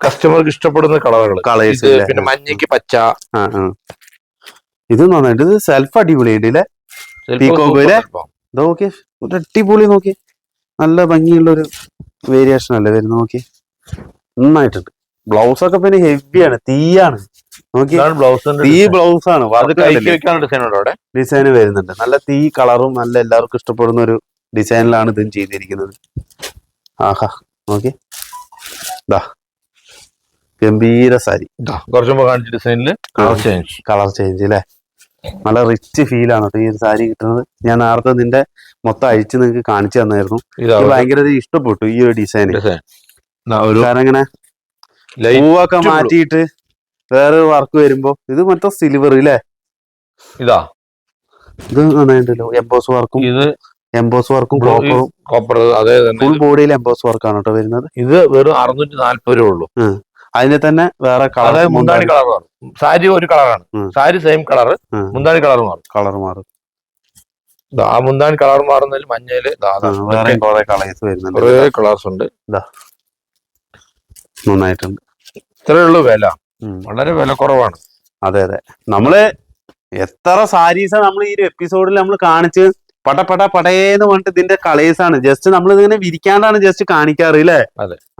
കസ്റ്റമർക്ക് ഇഷ്ടപ്പെടുന്ന കളറുകൾ. പിന്നെ മഞ്ഞയ്ക്ക് പച്ച. ഇത് നന്നായിട്ട്, ഇത് സെൽഫ് അടിപൊളിയുണ്ട് അല്ലേ. നോക്കി ഒരു അടിപൊളി നോക്കി, നല്ല ഭംഗിയുള്ള ഒരു വേരിയേഷൻ അല്ലേ വരുന്നത്. നോക്കി നന്നായിട്ടുണ്ട്. ബ്ലൗസ് ഒക്കെ പിന്നെ ഹെവിയാണ്, തീയാണ്. നോക്കി തീ ബ്ലൗസ് ആണ്. ഡിസൈൻ വരുന്നുണ്ട്, നല്ല തീ കളറും, നല്ല എല്ലാവർക്കും ഇഷ്ടപ്പെടുന്ന ഒരു ഡിസൈനിലാണ് ഇതും ചെയ്തിരിക്കുന്നത്. ആഹാ നോക്കി, ഗംഭീര സാരി. കുറച്ചുമ്പോ കാണിച്ച ഡിസൈനില് കളർ ചേഞ്ച് അല്ലേ. നല്ല റിച്ച് ഫീൽ ആണ് കേട്ടോ ഈ ഒരു സാരി കിട്ടുന്നത്. ഞാൻ നേരത്തെ നിന്റെ മൊത്തം അഴിച്ച് നിങ്ങൾക്ക് കാണിച്ചു തന്നായിരുന്നു. ഭയങ്കര ഇഷ്ടപ്പെട്ടു ഈ ഒരു ഡിസൈൻ. കാരണം ഇങ്ങനെ പൂവൊക്കെ മാറ്റിയിട്ട് വേറെ വർക്ക് വരുമ്പോ, ഇത് മൊത്തം സിൽവർ അല്ലേ. ഇത് നന്നായിട്ടുണ്ടല്ലോ. എംബോസ് വർക്കും കോപ്പർ, അതെ, ഫുൾ ബോഡിയിൽ എംബോസ് വർക്കാണ് കേട്ടോ വരുന്നത്. ഇത് വെറും 640 രൂപ ഉള്ളൂ. അതിന് തന്നെ വേറെ കളർ, മുന്താണി കളർ മാറും. സാരി ഒരു കളറാണ്, സാരി സെയിം കളർ, മുന്താണി കളർ മാറും. ആ മുന്താണി കളർ മാറുന്നതിൽ മഞ്ഞയില് കുറെ കളേഴ്സ് വരുന്നുണ്ട്, കുറെ കളേഴ്സ് ഉണ്ട്. നന്നായിട്ടുണ്ട്. ഇത്രയേ ഉള്ളൂ വില, വളരെ വില കുറവാണ്. അതെ അതെ, നമ്മള് എത്ര സാരീസ് നമ്മൾ ഈ ഒരു എപ്പിസോഡിൽ നമ്മൾ കാണിച്ച് പടേന്ന് പറഞ്ഞിട്ട് ഇതിന്റെ കളേഴ്സ് ആണ്. ജസ്റ്റ് നമ്മൾ ഇതിങ്ങനെ വിരിക്കാണ്ടാണ് ജസ്റ്റ് കാണിക്കാറ് അല്ലേ.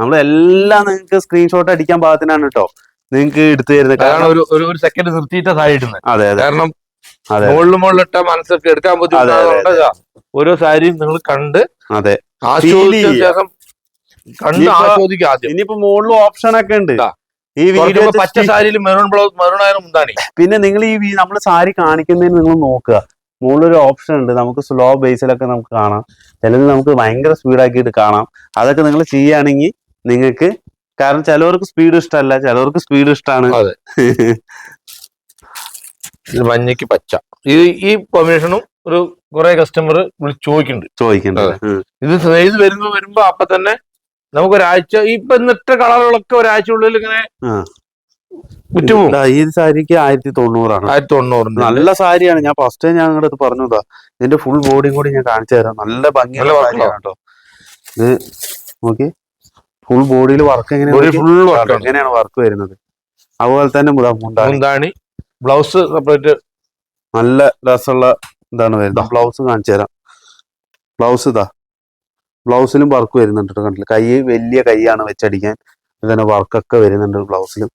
നമ്മളെല്ലാം നിങ്ങൾക്ക് സ്ക്രീൻഷോട്ട് അടിക്കാൻ പാകത്തിനാണ് കേട്ടോ നിങ്ങൾക്ക് എടുത്തു തരുന്നത്. കാരണം ഒരു സെക്കൻഡ് നിർത്തിയിട്ട സാരി ഇടുന്നത്. അതെ അതെ, കാരണം മുകളിലിട്ട മനസ്സൊക്കെ എടുക്കാൻ ബുദ്ധിമുട്ടാണ്. ഓരോ സാരിയും നിങ്ങൾ കണ്ട് ആസ്വദിക്കുക. ആദ്യം ഇനിയിപ്പോ മുകളിലും ഓപ്ഷൻ ഒക്കെ ഉണ്ട്. ഈ വീഡിയോ പച്ച സാരിയിൽ മെറൂൺ ബ്ലൗസ്, മെറൂൺ ആയാലും മുന്താണി. പിന്നെ നിങ്ങൾ ഈ നമ്മൾ സാരി കാണിക്കുന്നതിന് നിങ്ങൾ നോക്കുക, മുകളിലൊരു ഓപ്ഷൻ ഉണ്ട്. നമുക്ക് സ്ലോ ബേസിലൊക്കെ നമുക്ക് കാണാം, ചിലത് നമുക്ക് ഭയങ്കര സ്പീഡാക്കിയിട്ട് കാണാം. അതൊക്കെ നിങ്ങൾ ചെയ്യുകയാണെങ്കിൽ നിങ്ങൾക്ക്, കാരണം ചിലവർക്ക് സ്പീഡ് ഇഷ്ടമല്ല, ചിലവർക്ക് സ്പീഡ് ഇഷ്ടമാണ്. മഞ്ഞയ്ക്ക് പച്ച, ഈ കോമ്പിനേഷനും ഒരു കുറെ കസ്റ്റമർ ചോദിക്കുന്നുണ്ട്. ഇത് സൈസ് വരുമ്പോ അപ്പൊ തന്നെ നമുക്ക് ഒരാഴ്ച, ഇപ്പൊ ഇന്നിട്ട കളറുകളൊക്കെ ഒരാഴ്ചയുള്ളിൽ ഇങ്ങനെ വിറ്റുപോകും. ഈ സാരിക്ക് 1990. നല്ല സാരിയാണ്. ഞാൻ ഫസ്റ്റ് ഞാൻ നിങ്ങളുടെ അടുത്ത് പറഞ്ഞതാ, ഇതിന്റെ ഫുൾ ബോഡിയും കൂടി ഞാൻ കാണിച്ചു തരാം. നല്ല ഭംഗിയുള്ള സാരിയാണ് കേട്ടോ ഇത്. നോക്കി ഫുൾ ബോഡിയിൽ വർക്ക് എങ്ങനെയാണ് വർക്ക് വരുന്നത്. അതുപോലെ തന്നെ മുന്താണി, ബ്ലൗസ് സെപ്പറേറ്റ്, നല്ല രസമുള്ള ഇതാണ് വരുന്നത്. ബ്ലൗസ് കാണിച്ചു തരാം. ബ്ലൗസ് ബ്ലൗസിലും വർക്ക് വരുന്നുണ്ട് കേട്ടോ. കണ്ടില്ല, കൈ വലിയ കൈയാണ് വെച്ചടിക്കാൻ. ഇതിന്റെ വർക്കൊക്കെ വരുന്നുണ്ട് ബ്ലൗസിലും.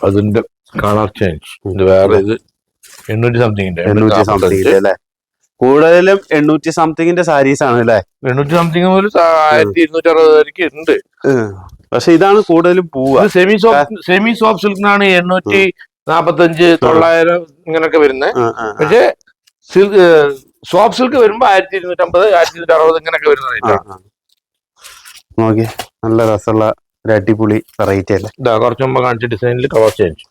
അതിന്റെ കളർ ചേഞ്ച് വേറെ. ഇത് 800 സംതിങ് അല്ലേ. കൂടുതലും 800 സംതിങ്ങിന്റെ സാരീസ് ആണ് അല്ലേ. 800 സംതിങ് മുതൽ 1260 വരെയ്ക്ക് ഉണ്ട്. പക്ഷെ ഇതാണ് കൂടുതലും പോവുക. സെമി സോഫ്റ്റ് സിൽക്കിനാണ് 845, 900 ഇങ്ങനൊക്കെ വരുന്നത്. പക്ഷെ സോഫ്റ്റ് സിൽക്ക് വരുമ്പോ 1250, 1260 ഇങ്ങനെയൊക്കെ വരുന്ന റേറ്റ് ആണ്. നോക്കി നല്ല രസമുള്ള ഒരു അടിപൊളി വെറൈറ്റി അല്ലേ. ഇതാ കുറച്ച് മുമ്പ് കാണിച്ച ഡിസൈനിൽ കളർ ചേഞ്ച്.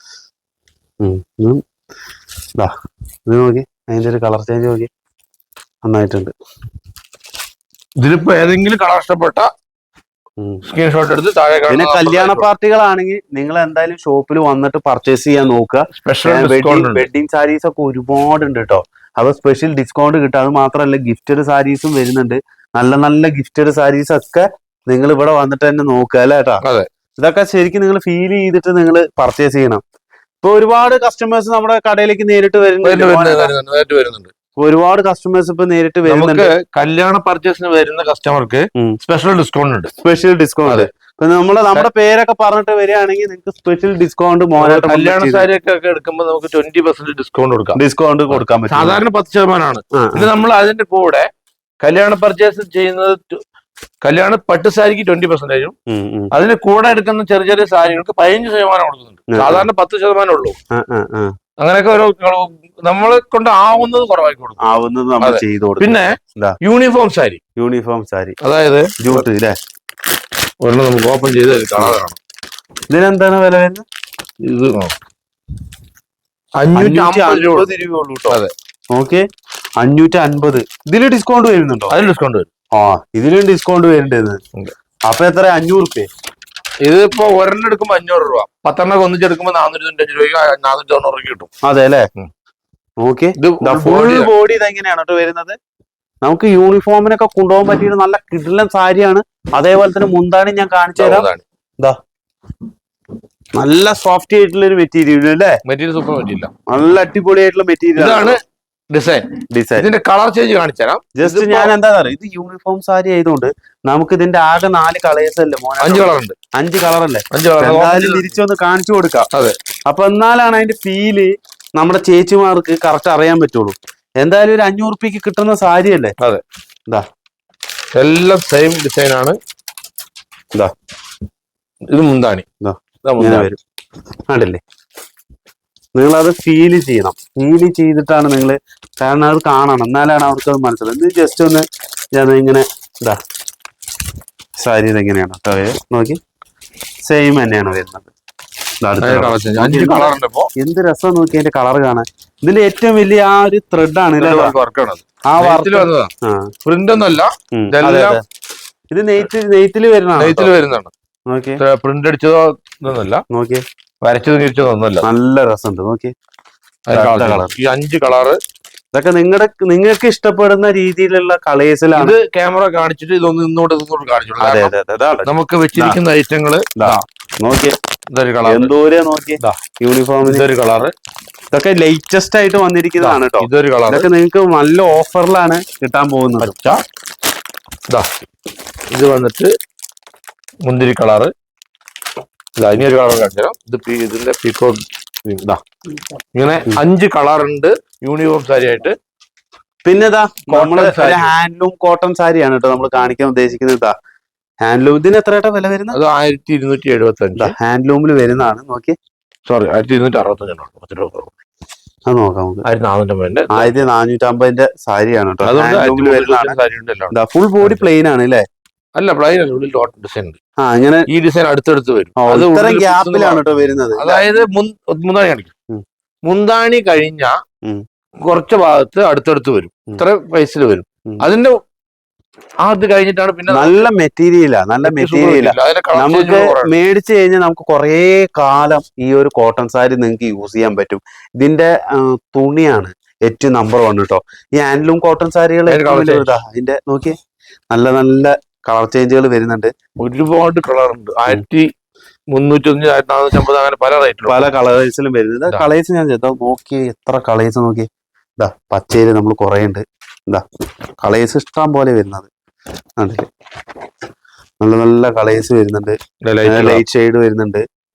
ഇത് നോക്കി അതിന്റെ ഒരു കളർ ചേഞ്ച് നോക്കി നന്നായിട്ടുണ്ട്. ഇതിലിപ്പോ ഏതെങ്കിലും കളർ ഇഷ്ടപ്പെട്ട സ്ക്രീൻഷോട്ട് എടുത്ത് താഴെ. പിന്നെ കല്യാണ പാർട്ടികളാണെങ്കിൽ നിങ്ങൾ എന്തായാലും ഷോപ്പിൽ വന്നിട്ട് പർച്ചേസ് ചെയ്യാൻ നോക്കുക. സ്പെഷ്യൽ വെഡിങ് സാരീസ് ഒക്കെ ഒരുപാടുണ്ട് കേട്ടോ. അപ്പൊ സ്പെഷ്യൽ ഡിസ്കൗണ്ട് കിട്ടും. അത് മാത്രമല്ല ഗിഫ്റ്റഡ് സാരീസും വരുന്നുണ്ട്. നല്ല നല്ല ഗിഫ്റ്റഡ് സാരീസ് ഒക്കെ നിങ്ങൾ ഇവിടെ വന്നിട്ട് തന്നെ നോക്കുക അല്ലേ കേട്ടോ. ഇതൊക്കെ ശരിക്കും നിങ്ങൾ ഫീൽ ചെയ്തിട്ട് നിങ്ങൾ പർച്ചേസ് ചെയ്യണം. ഇപ്പൊ ഒരുപാട് കസ്റ്റമേഴ്സ് നമ്മുടെ കടയിലേക്ക് നേരിട്ട് വരുന്നുണ്ട്. ഒരുപാട് കസ്റ്റമേഴ്സ് ഇപ്പൊ നേരിട്ട് വരുന്നുണ്ട്. കല്യാണ പർച്ചേസിന് വരുന്ന കസ്റ്റമർക്ക് സ്പെഷ്യൽ ഡിസ്കൗണ്ട് ഉണ്ട്. Special discount. നമ്മുടെ പേരൊക്കെ പറഞ്ഞിട്ട് വരികയാണെങ്കിൽ നിങ്ങൾക്ക് സ്പെഷ്യൽ ഡിസ്കൗണ്ട് കല്യാണ സാരി ഒക്കെ എടുക്കുമ്പോൾ നമുക്ക് 20% ഡിസ്കൗണ്ട് കൊടുക്കാൻ പറ്റും. സാധാരണ 10%. ഇത് നമ്മൾ അതിന്റെ കൂടെ കല്യാണ പർച്ചേസ് ചെയ്യുന്നത് കല്യാണ പട്ട് സാരിക്ക് 20%, അതിന് കൂടെ എടുക്കുന്ന ചെറിയ ചെറിയ സാരികൾക്ക് 15% കൊടുക്കുന്നുണ്ട്. സാധാരണ 10% ഉള്ളൂ. അങ്ങനെയൊക്കെ ഓരോ നമ്മളെ കൊണ്ട് ആവുന്നത് കുറവാക്കി കൊടുക്കും. പിന്നെ യൂണിഫോം സാരി അതായത് ജൂട്ട് ഇല്ലേ, ഒരെണ്ണം നമുക്ക് ഓപ്പൺ ചെയ്ത് കളർ കാണാം. ഇതിനെന്താണ് വില വരുന്നത്? ഇത് 550 രൂപ ഉള്ളൂ കേട്ടോ. അതെ, ഓക്കെ 550. ഇതില് ഡിസ്കൗണ്ട് വരുന്നുണ്ടോ? അതിൽ ഡിസ്കൗണ്ട് വരും. ഇതിലും ഡിസ്കൗണ്ട് വരുന്നുണ്ട്. അപ്പൊ എത്ര? 500 രൂപ. ഇതിപ്പോ ഒരെണ്ണം എടുക്കുമ്പോ 500 രൂപ, 10 ഒന്നിച്ചെടുക്കുമ്പോ 495 രൂപയ്ക്ക് 490 രൂപയ്ക്ക് കിട്ടും. അതെ അല്ലേ. ഓക്കെ, ഫുൾ ബോഡി ഇതെങ്ങനെയാണ് കേട്ടോ വരുന്നത്. നമുക്ക് യൂണിഫോമിനൊക്കെ കൊണ്ടുപോകാൻ പറ്റിയ നല്ല കിടിലൻ സാരിയാണ്. അതേപോലെ തന്നെ മുന്താണി ഞാൻ കാണിച്ചു തരാം. നല്ല സോഫ്റ്റ് ആയിട്ടുള്ള ഒരു മെറ്റീരിയൽ അല്ലേ. മെറ്റീരിയൽ സൂപ്പർ മെറ്റീരിയൽ, നല്ല അടിപൊളിയായിട്ടുള്ള മെറ്റീരിയൽ ആണ്. ഡിസൈൻ ഇതിന്റെ കളർ ചേഞ്ച് കാണിച്ചു തരാം. ജസ്റ്റ് ഞാൻ എന്താ പറയുക, ഇത് യൂണിഫോം സാരി ആയതുകൊണ്ട് നമുക്ക് ഇതിന്റെ ആകെ 4 കളേഴ്സ് അല്ലേ മോനെ? 5 കളർ ഉണ്ട്. 5 കളറല്ലേ? എന്തായാലും തിരിച്ചൊന്ന് കാണിച്ചു കൊടുക്കാം. അതെ, അപ്പൊ എന്നാലാണ് അതിന്റെ ഫീല് നമ്മുടെ ചേച്ചിമാർക്ക് കറക്റ്റ് അറിയാൻ പറ്റുള്ളൂ. എന്തായാലും ഒരു 500 രൂപയ്ക്ക് കിട്ടുന്ന സാരി അല്ലേ. അതെ, ഇതാ എല്ലാം സെയിം ഡിസൈൻ ആണ്. ഇതാ ഇത് മുന്താണി വരും. കണ്ടില്ലേ? നിങ്ങളത് ഫീല് ചെയ്യണം. ഫീല് ചെയ്തിട്ടാണ് നിങ്ങൾ, കാരണം അത് കാണണം, എന്നാലാണ് അവർക്ക് അത് മനസ്സിലാവും. ഇത് ജസ്റ്റ് ഒന്ന് ഞാൻ ഇങ്ങനെ ഇതാ സാരി ഇതെങ്ങനെയാണ് കേട്ടോ. നോക്കി സെയിം തന്നെയാണ് വരുന്നത്. എന്ത് രസം നോക്കി അതിന്റെ കളർ കാണാൻ. ഇതിന്റെ ഏറ്റവും വലിയ ആ ഒരു ത്രെഡ് ആണ് പ്രിന്റ് ഒന്നല്ല, ഇത് നെയ്ത്തില് വരുന്നതാണ്. പ്രിന്റ് അടിച്ചതോ ഇതൊന്നല്ല, നോക്കി വരച്ചത് തിരിച്ചതോ ഒന്നല്ല. നല്ല രസമുണ്ട് നോക്കി. ഈ 5 കളറ് ഇതൊക്കെ നിങ്ങൾക്ക് ഇഷ്ടപ്പെടുന്ന രീതിയിലുള്ള കളേഴ്സിലാണ്. ഇത് ക്യാമറ കാണിച്ചിട്ട് ഇതൊന്ന് ഇന്നോട്ട് കാണിച്ചു. നമുക്ക് വെച്ചിരിക്കുന്ന ഐറ്റങ്ങള് നോക്കി, ഇതൊരു കളർ, എന്തോരം നോക്കി യൂണിഫോമിന്റെ ഒരു കളറ്. ഇതൊക്കെ ലേറ്റസ്റ്റ് ആയിട്ട് വന്നിരിക്കുന്നതാണ് കേട്ടോ. ഇതൊരു കളർ, ഇതൊക്കെ നിങ്ങൾക്ക് നല്ല ഓഫറിലാണ് കിട്ടാൻ പോകുന്നത്. ഇത് വന്നിട്ട് മുന്തിരി കളറ്. ഇനിയൊരു കളർ കാണിച്ചുതരാം. ഇതിന്റെ പീക്കോ. ഇങ്ങനെ 5 കളർ ഉണ്ട് യൂണിഫോം സാരി ആയിട്ട്. പിന്നെ നമ്മള് ഹാൻഡ്ലൂം കോട്ടൺ സാരിയാണ് കേട്ടോ നമ്മൾ കാണിക്കാൻ ഉദ്ദേശിക്കുന്നത്. ഹാൻഡ്ലൂം ഇതിന് എത്ര വില വരുന്നത്? അത് 1275. ഹാൻഡ്ലൂമിൽ വരുന്നതാണ്. നോക്കി, സോറി 1265. അത് നോക്കാം. 1450 സാരിയാണ് കേട്ടോ. ഫുൾ ബോഡി പ്ലെയിൻ ആണ് അല്ലേ? അല്ല, പ്ലെയിൻ അല്ല, ഉള്ളിൽ ഡോട്ട് ഡിസൈൻ ഉണ്ട്. അങ്ങനെ ഈ ഡിസൈൻ അടുത്തടുത്ത് വരും. ഗ്യാപ്പിലാണ് കേട്ടോ വരുന്നത്. അതായത് മുന്താണി കാണിക്കും. മുന്താണി കഴിഞ്ഞ കുറച്ച് ഭാഗത്ത് അടുത്തടുത്ത് വരും. ഇത്ര പൈസയിൽ വരും. അതിന്റെ അത് കഴിഞ്ഞിട്ടാണ് പിന്നെ നല്ല മെറ്റീരിയലാ. നമുക്ക് മേടിച്ചു കഴിഞ്ഞാൽ നമുക്ക് കുറേ കാലം ഈ ഒരു കോട്ടൺ സാരി നിങ്ങൾക്ക് യൂസ് ചെയ്യാൻ പറ്റും. ഇതിന്റെ തുണിയാണ് ഏറ്റവും നമ്പർ 1 കേട്ടോ. ഈ ഹാൻഡ്ലൂം കോട്ടൺ സാരികൾ അതിന്റെ നോക്കിയേ, നല്ല നല്ല കളർ ചേഞ്ചുകൾ വരുന്നുണ്ട്. ഒരുപാട് കളർ ഉണ്ട്. 1350, 1450 അങ്ങനെ പല റേറ്റിലും പല കളേഴ്സിലും വരുന്നത്. കളേഴ്സ് ഞാൻ നോക്കി, എത്ര കളേഴ്സ് നോക്കി. ഇതാ പച്ചയില് നമ്മൾ കുറേ ഉണ്ട്. എന്താ കളേഴ്സ് ഇഷ്ടം പോലെ വരുന്നത്. നല്ല നല്ല കളേഴ്സ് വരുന്നുണ്ട്. ലൈറ്റ് ഷെയ്ഡ് വരുന്നുണ്ട്,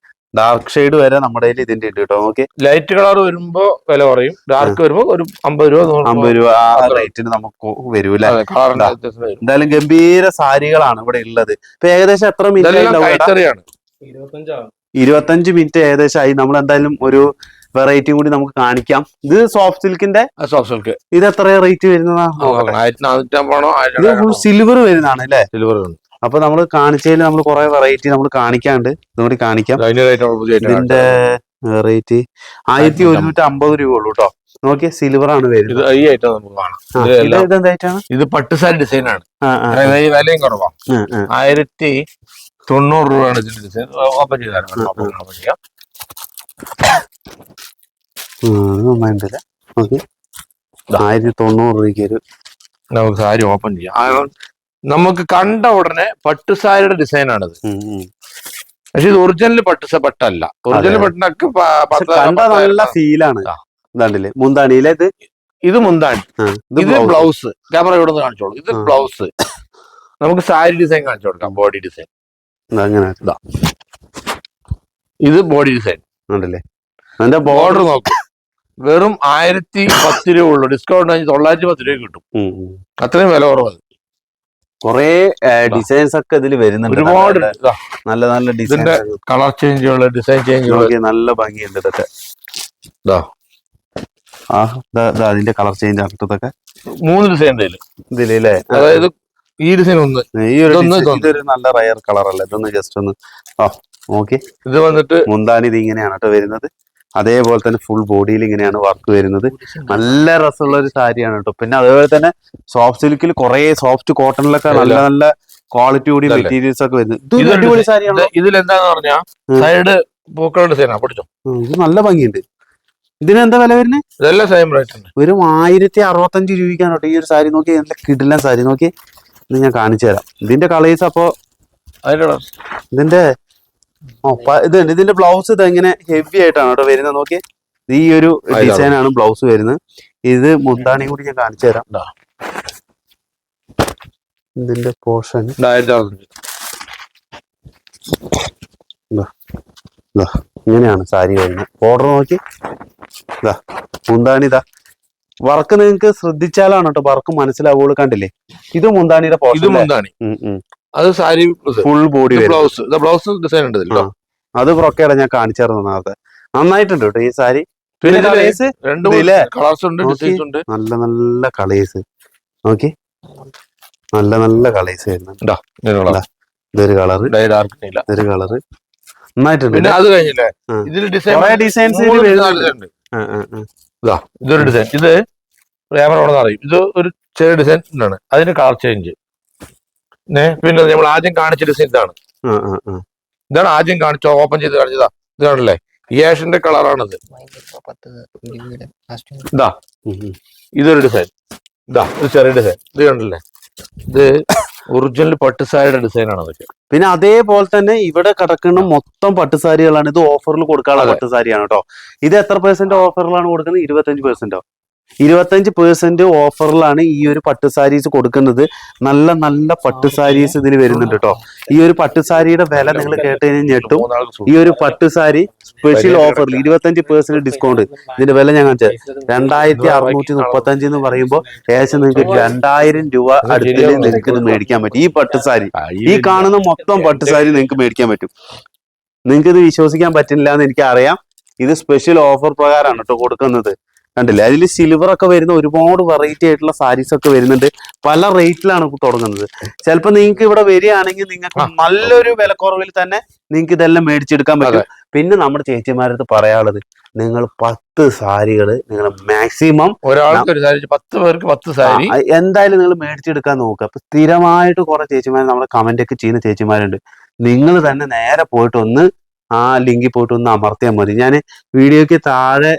ഡാർക്ക് ഷെയ്ഡ് വരെ നമ്മുടെ ഇതിന്റെ ഉണ്ട് കേട്ടോ. നോക്കി, ലൈറ്റ് കളർ വരുമ്പോ വില കുറയും, ഡാർക്ക് വരുമ്പോ ഒരു 50 രൂപ ആ റേറ്റിന് നമുക്ക് വരൂല. എന്തായാലും ഗംഭീര സാരികളാണ് ഇവിടെ ഉള്ളത്. ഇപ്പൊ ഏകദേശം എത്ര മിനിറ്റ്? 25 മിനിറ്റ് ഏകദേശം ആയി. നമ്മൾ എന്തായാലും ഒരു വെറൈറ്റിയും കൂടി നമുക്ക് കാണിക്കാം. ഇത് സോഫ്റ്റ് സിൽക്കിന്റെ സോഫ്റ്റ് സിൽക്ക് ഇത് എത്ര റേറ്റ് വരുന്നതാ? 1450 ഇത് ഫുൾ സിൽവർ വരുന്നതാണ് അല്ലേ? സിൽവർ. അപ്പൊ നമ്മൾ കാണിച്ചതിൽ നമ്മൾ കുറെ വെറൈറ്റി നമ്മൾ കാണിക്കാണ്ട് ഇതുകൂടി കാണിക്കാം. ഇതിന്റെ റേറ്റ് 1150 രൂപ ഉള്ളൂ കേട്ടോ. നോക്കിയേ, സിൽവർ ആണ് വരുന്നത്. ഈ ഐറ്റം നമുക്ക് കാണാം. ഇത് പട്ടുസാരി ഡിസൈൻ ആണ്, വിലയും കുറവാണ്. 1090 രൂപയാണ് ഇതിന്റെ ഡിസൈൻ. ഓപ്പൺ ചെയ്താൽ ചെയ്യാം. നന്നായിട്ടല്ലേ? ഓക്കെ, 1090 രൂപയ്ക്ക് നമുക്ക് സാരി ഓപ്പൺ ചെയ്യാം. നമുക്ക് കണ്ട ഉടനെ പട്ടുസാരിയുടെ ഡിസൈൻ ആണിത്. പക്ഷെ ഇത് ഒറിജിനൽ പട്ടല്ല. ഒറിജിനൽ പട്ടിനൊക്കെ നല്ല ഫീലാണ്. ഇതാണ്ടില്ലേ മുന്താണിയിലെ ഇത് മുന്താണി, ഇത് ബ്ലൗസ്. ക്യാമറ ഇവിടെ നിന്ന് കാണിച്ചോളൂ. ഇത് ബ്ലൗസ്. നമുക്ക് സാരി ഡിസൈൻ കാണിച്ചു കൊടുക്കാം. ബോഡി ഡിസൈൻ അങ്ങനെ. ഇത് ബോഡി ഡിസൈൻ ഉണ്ടല്ലേ? ബോർഡർ നോക്കും. വെറും 1010 രൂപ ഉള്ളൂ. ഡിസ്കൗണ്ട് 910 രൂപ കിട്ടും. അത്രയും വില കുറവ്. കൊറേ ഡിസൈൻസ് ഒക്കെ ഇതിൽ വരുന്നുണ്ട്. ഒരുപാട് നല്ല നല്ല ഡിസൈൻ, കളർ ചേഞ്ചുകള്, ഡിസൈൻ ചേഞ്ചുകള്, നല്ല ഭംഗിയുണ്ട് ഇതൊക്കെ. അതിന്റെ കളർ ചേഞ്ച് ആക്കിട്ടൊക്കെ 3 ഡിസൈൻ ഇതിലല്ലേ? അതായത് ഈ ഡിസൈൻ ഒന്ന്, ഈ ഒരു ഇതൊരു നല്ല റയർ കളർ അല്ലേ? ഇതൊന്ന് ജസ്റ്റ് ഒന്ന് ഓക്കെ. ഇത് വന്നിട്ട് മുന്താണി ഇത് ഇങ്ങനെയാണ് കേട്ടോ വരുന്നത്. അതേപോലെ തന്നെ ഫുൾ ബോഡിയിൽ ഇങ്ങനെയാണ് വർക്ക് വരുന്നത്. നല്ല രസമുള്ള ഒരു സാരിയാണ് കേട്ടോ. പിന്നെ അതേപോലെ തന്നെ സോഫ്റ്റ് സിൽക്കിൽ കുറെ സോഫ്റ്റ് കോട്ടണിലൊക്കെ നല്ല നല്ല ക്വാളിറ്റി കൂടി മെറ്റീരിയൽസ് ഒക്കെ വരുന്നത്. അടിപൊളി സാരിയാണ്. ഇതിലെന്താന്ന് പറഞ്ഞാ സൈഡ് പൂക്കളുടെ ഡിസൈനാ. പഠിച്ചോ, ഇത് നല്ല ഭംഗിയുണ്ട്. ഇതിന് എന്താ വില വരുന്നത്? ഇതെല്ലാം സെയിം റേറ്റ് ഉണ്ട്. വെറും 1065 രൂപയ്ക്കാണ് കേട്ടോ ഈ ഒരു സാരി. നോക്കി, നല്ല കിടിലൻ സാരി. നോക്കി, ഇത് ഞാൻ കാണിച്ചു തരാം. ഇതിന്റെ കളേഴ്സ് അപ്പോ ഇതിന്റെ ഇതിന്റെ ബ്ലൗസ് ഇത് ഇങ്ങനെ ഹെവി ആയിട്ടാണ് കേട്ടോ വരുന്നത്. നോക്കി, ഈ ഒരു ഡിസൈൻ ആണ് ബ്ലൗസ് വരുന്നത്. ഇത് മുന്താണി കൂടി ഞാൻ കാണിച്ചു തരാം. ഇതിന്റെ പോർഷൻ ഇങ്ങനെയാണ് സാരി വരുന്നത്. ബോർഡർ നോക്കി, മുന്താണി വർക്ക് നിങ്ങൾക്ക് ശ്രദ്ധിച്ചാലാണ് കേട്ടോ വർക്ക് മനസ്സിലാവുള്ളൂ. കണ്ടില്ലേ? ഇത് മുന്താണിയുടെ പോർഷൻ. അത് sari full body blouse design ഉണ്ട്. അത് ബ്രോക്കേഡാ ഞാൻ കാണിച്ചായിരുന്നു നേരത്തെ. നന്നായിട്ടുണ്ട് കേട്ടോ ഈ സാരി. പിന്നെ കളേഴ്സ് ഉണ്ട്, ഡിസൈൻസ് ഉണ്ട്. നല്ല നല്ല കളേഴ്സ് നോക്കി, നല്ല നല്ല കളേഴ്സ് വരുന്നുണ്ട്. ഇതൊരു കളറ്, ഇതൊരു കളറ് നന്നായിട്ടുണ്ട്. പിന്നെ അത് കഴിഞ്ഞില്ലേ, ഇതിൽ ഡിസൈൻസ് ഇതൊരു ഡിസൈൻ. ഇത് ക്യാമറ ഉണ്ടെന്ന് അറിയും. ഇത് ഒരു ചെറിയ ഡിസൈൻ ആണ്. അതിന് കളർ ചേഞ്ച്. പിന്നെ നമ്മൾ ആദ്യം കാണിച്ച ഡിസൈൻ ഇതാണ്. ഇതാണ് ആദ്യം കാണിച്ചോ, ഓപ്പൺ ചെയ്ത് കാണിച്ചതാ. ഇത് കാണില്ലേ, ഏഷ്യന്റെ കളറാണിത്. ഇതൊരു ഡിസൈൻ. ഇത് ചെറിയ ഡിസൈൻ. ഇത് കണ്ടില്ലേ, ഇത് ഒറിജിനൽ പട്ടുസാരിയുടെ ഡിസൈൻ ആണ് അതൊക്കെ. പിന്നെ അതേപോലെ തന്നെ ഇവിടെ കിടക്കുന്ന മൊത്തം പട്ടുസാരികളാണ്. ഇത് ഓഫറിൽ കൊടുക്കാനുള്ള പട്ടുസാരിയാണ് കേട്ടോ. ഇത് എത്ര % ഓഫറിലാണ് കൊടുക്കുന്നത്? 25%. 25% ഓഫറിലാണ് ഈ ഒരു പട്ടു സാരീസ് കൊടുക്കുന്നത്. നല്ല നല്ല പട്ടു സാരീസ് ഇതിൽ വരുന്നുണ്ട് കേട്ടോ. ഈ ഒരു പട്ടു സാരിയുടെ വില നിങ്ങൾ കേട്ട് കഴിഞ്ഞാൽ ഞെട്ടും. ഈ ഒരു പട്ടു സാരി സ്പെഷ്യൽ ഓഫറിൽ 25% ഡിസ്കൗണ്ട്. ഇതിന്റെ വില ഞാൻ കാണിച്ചത് 2635 എന്ന് പറയുമ്പോൾ ഏകദേശം നിങ്ങൾക്ക് 2000 രൂപ അടുത്തിൽ നിങ്ങൾക്ക് ഇത് മേടിക്കാൻ പറ്റും. ഈ പട്ടു സാരി, ഈ കാണുന്ന മൊത്തം പട്ടു സാരി നിങ്ങൾക്ക് മേടിക്കാൻ പറ്റും. നിങ്ങൾക്ക് ഇത് വിശ്വസിക്കാൻ പറ്റില്ല എന്ന് എനിക്കറിയാം. ഇത് സ്പെഷ്യൽ ഓഫർ പ്രകാരമാണ് കേട്ടോ കൊടുക്കുന്നത്. കണ്ടില്ലേ, അതിൽ സിൽവർ ഒക്കെ വരുന്ന ഒരുപാട് വെറൈറ്റി ആയിട്ടുള്ള സാരീസ് ഒക്കെ വരുന്നുണ്ട്. പല റേറ്റിലാണ് തുടങ്ങുന്നത്. ചിലപ്പോൾ നിങ്ങൾക്ക് ഇവിടെ വരികയാണെങ്കിൽ നിങ്ങൾക്ക് നല്ലൊരു വിലക്കുറവിൽ തന്നെ നിങ്ങൾക്ക് ഇതെല്ലാം മേടിച്ചെടുക്കാൻ പറ്റും. പിന്നെ നമ്മുടെ ചേച്ചിമാരടുത്ത് പറയാനുള്ളത്, നിങ്ങൾ 10 സാരികള് നിങ്ങൾ മാക്സിമം ഒരാൾക്ക് 10 പേർക്ക് 10 സാരി എന്തായാലും നിങ്ങൾ മേടിച്ചെടുക്കാൻ നോക്കുക. അപ്പൊ സ്ഥിരമായിട്ട് കുറെ ചേച്ചിമാർ നമ്മുടെ കമന്റ് ഒക്കെ ചെയ്യുന്ന ചേച്ചിമാരുണ്ട്. നിങ്ങൾ തന്നെ നേരെ പോയിട്ട് ഒന്ന് ആ ലിങ്കിൽ പോയിട്ട് ഒന്ന് അമർത്തിയാൽ മതി. ഞാൻ വീഡിയോക്ക് താഴെ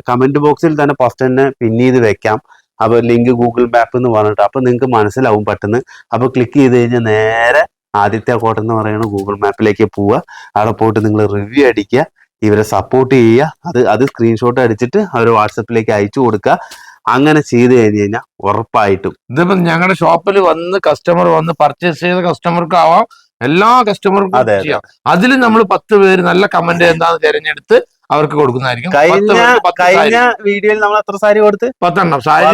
കമന്റ് ബോക്സിൽ തന്നെ ഫസ്റ്റ് തന്നെ പിൻ ചെയ്ത് വെക്കാം. അപ്പൊ ലിങ്ക് ഗൂഗിൾ മാപ്പ് എന്ന് പറഞ്ഞിട്ട് അപ്പൊ നിങ്ങൾക്ക് മനസ്സിലാവും പെട്ടെന്ന്. അപ്പൊ ക്ലിക്ക് ചെയ്ത് കഴിഞ്ഞാൽ നേരെ ആദിത്യ കോട്ട എന്ന് പറയുന്ന ഗൂഗിൾ മാപ്പിലേക്ക് പോവുക. അവിടെ പോയിട്ട് നിങ്ങൾ റിവ്യൂ അടിക്കുക, ഇവരെ സപ്പോർട്ട് ചെയ്യുക. അത് സ്ക്രീൻഷോട്ട് അടിച്ചിട്ട് അവർ വാട്സപ്പിലേക്ക് അയച്ചു കൊടുക്കുക. അങ്ങനെ ചെയ്ത് കഴിഞ്ഞ് കഴിഞ്ഞാൽ ഉറപ്പായിട്ടും ഇതിപ്പോ ഞങ്ങളുടെ ഷോപ്പിൽ വന്ന് കസ്റ്റമർ വന്ന് പർച്ചേസ് ചെയ്ത കസ്റ്റമർക്ക് ആവാം, എല്ലാ കസ്റ്റമർക്കും ചെയ്യാം. അതിൽ നമ്മൾ 10 പേര് നല്ല കമന്റ് എന്താന്ന് തിരഞ്ഞെടുത്ത് അവർക്ക് കൊടുക്കുന്നതായിരിക്കും. കഴിഞ്ഞ വീഡിയോയിൽ നമ്മൾ എത്ര സാരി കൊടുത്ത്? 10 സാരി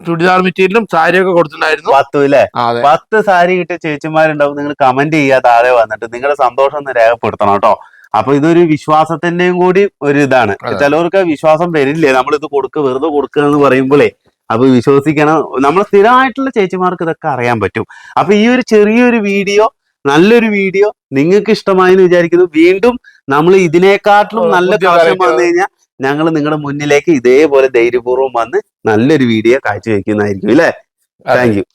ചുടിദാർ മെറ്റീരിയലും സാരിയൊക്കെ കൊടുത്തിട്ടുണ്ടായിരുന്നു. 10 അല്ലേ? 10 സാരി കിട്ടിയ ചേച്ചിമാരുണ്ടാവും. നിങ്ങൾ കമന്റ് ചെയ്യാതെ താഴെ വന്നിട്ട് നിങ്ങളുടെ സന്തോഷം ഒന്ന് രേഖപ്പെടുത്തണം കേട്ടോ. അപ്പൊ ഇതൊരു വിശ്വാസത്തിന്റെയും കൂടി ഒരു ഇതാണ്. അതെ. ചിലവർക്ക് വിശ്വാസം വരില്ലേ നമ്മളിത് വെറുതെ കൊടുക്കുക എന്ന് പറയുമ്പോഴേ. അപ്പൊ വിശ്വസിക്കണം. നമ്മൾ സ്ഥിരമായിട്ടുള്ള ചേച്ചിമാർക്ക് ഇതൊക്കെ അറിയാൻ പറ്റും. അപ്പൊ ഈ ഒരു ചെറിയൊരു വീഡിയോ, നല്ലൊരു വീഡിയോ നിങ്ങൾക്ക് ഇഷ്ടമായി എന്ന് വിചാരിക്കുന്നു. വീണ്ടും നമ്മൾ ഇതിനേക്കാട്ടിലും നല്ല പുതിയ കളക്ഷൻ variety വന്നു കഴിഞ്ഞാൽ ഞങ്ങൾ നിങ്ങളുടെ മുന്നിലേക്ക് ഇതേപോലെ ധൈര്യപൂർവ്വം വന്ന് നല്ലൊരു വീഡിയോ കാഴ്ചവെക്കുന്നതായിരിക്കും അല്ലേ. Thank you.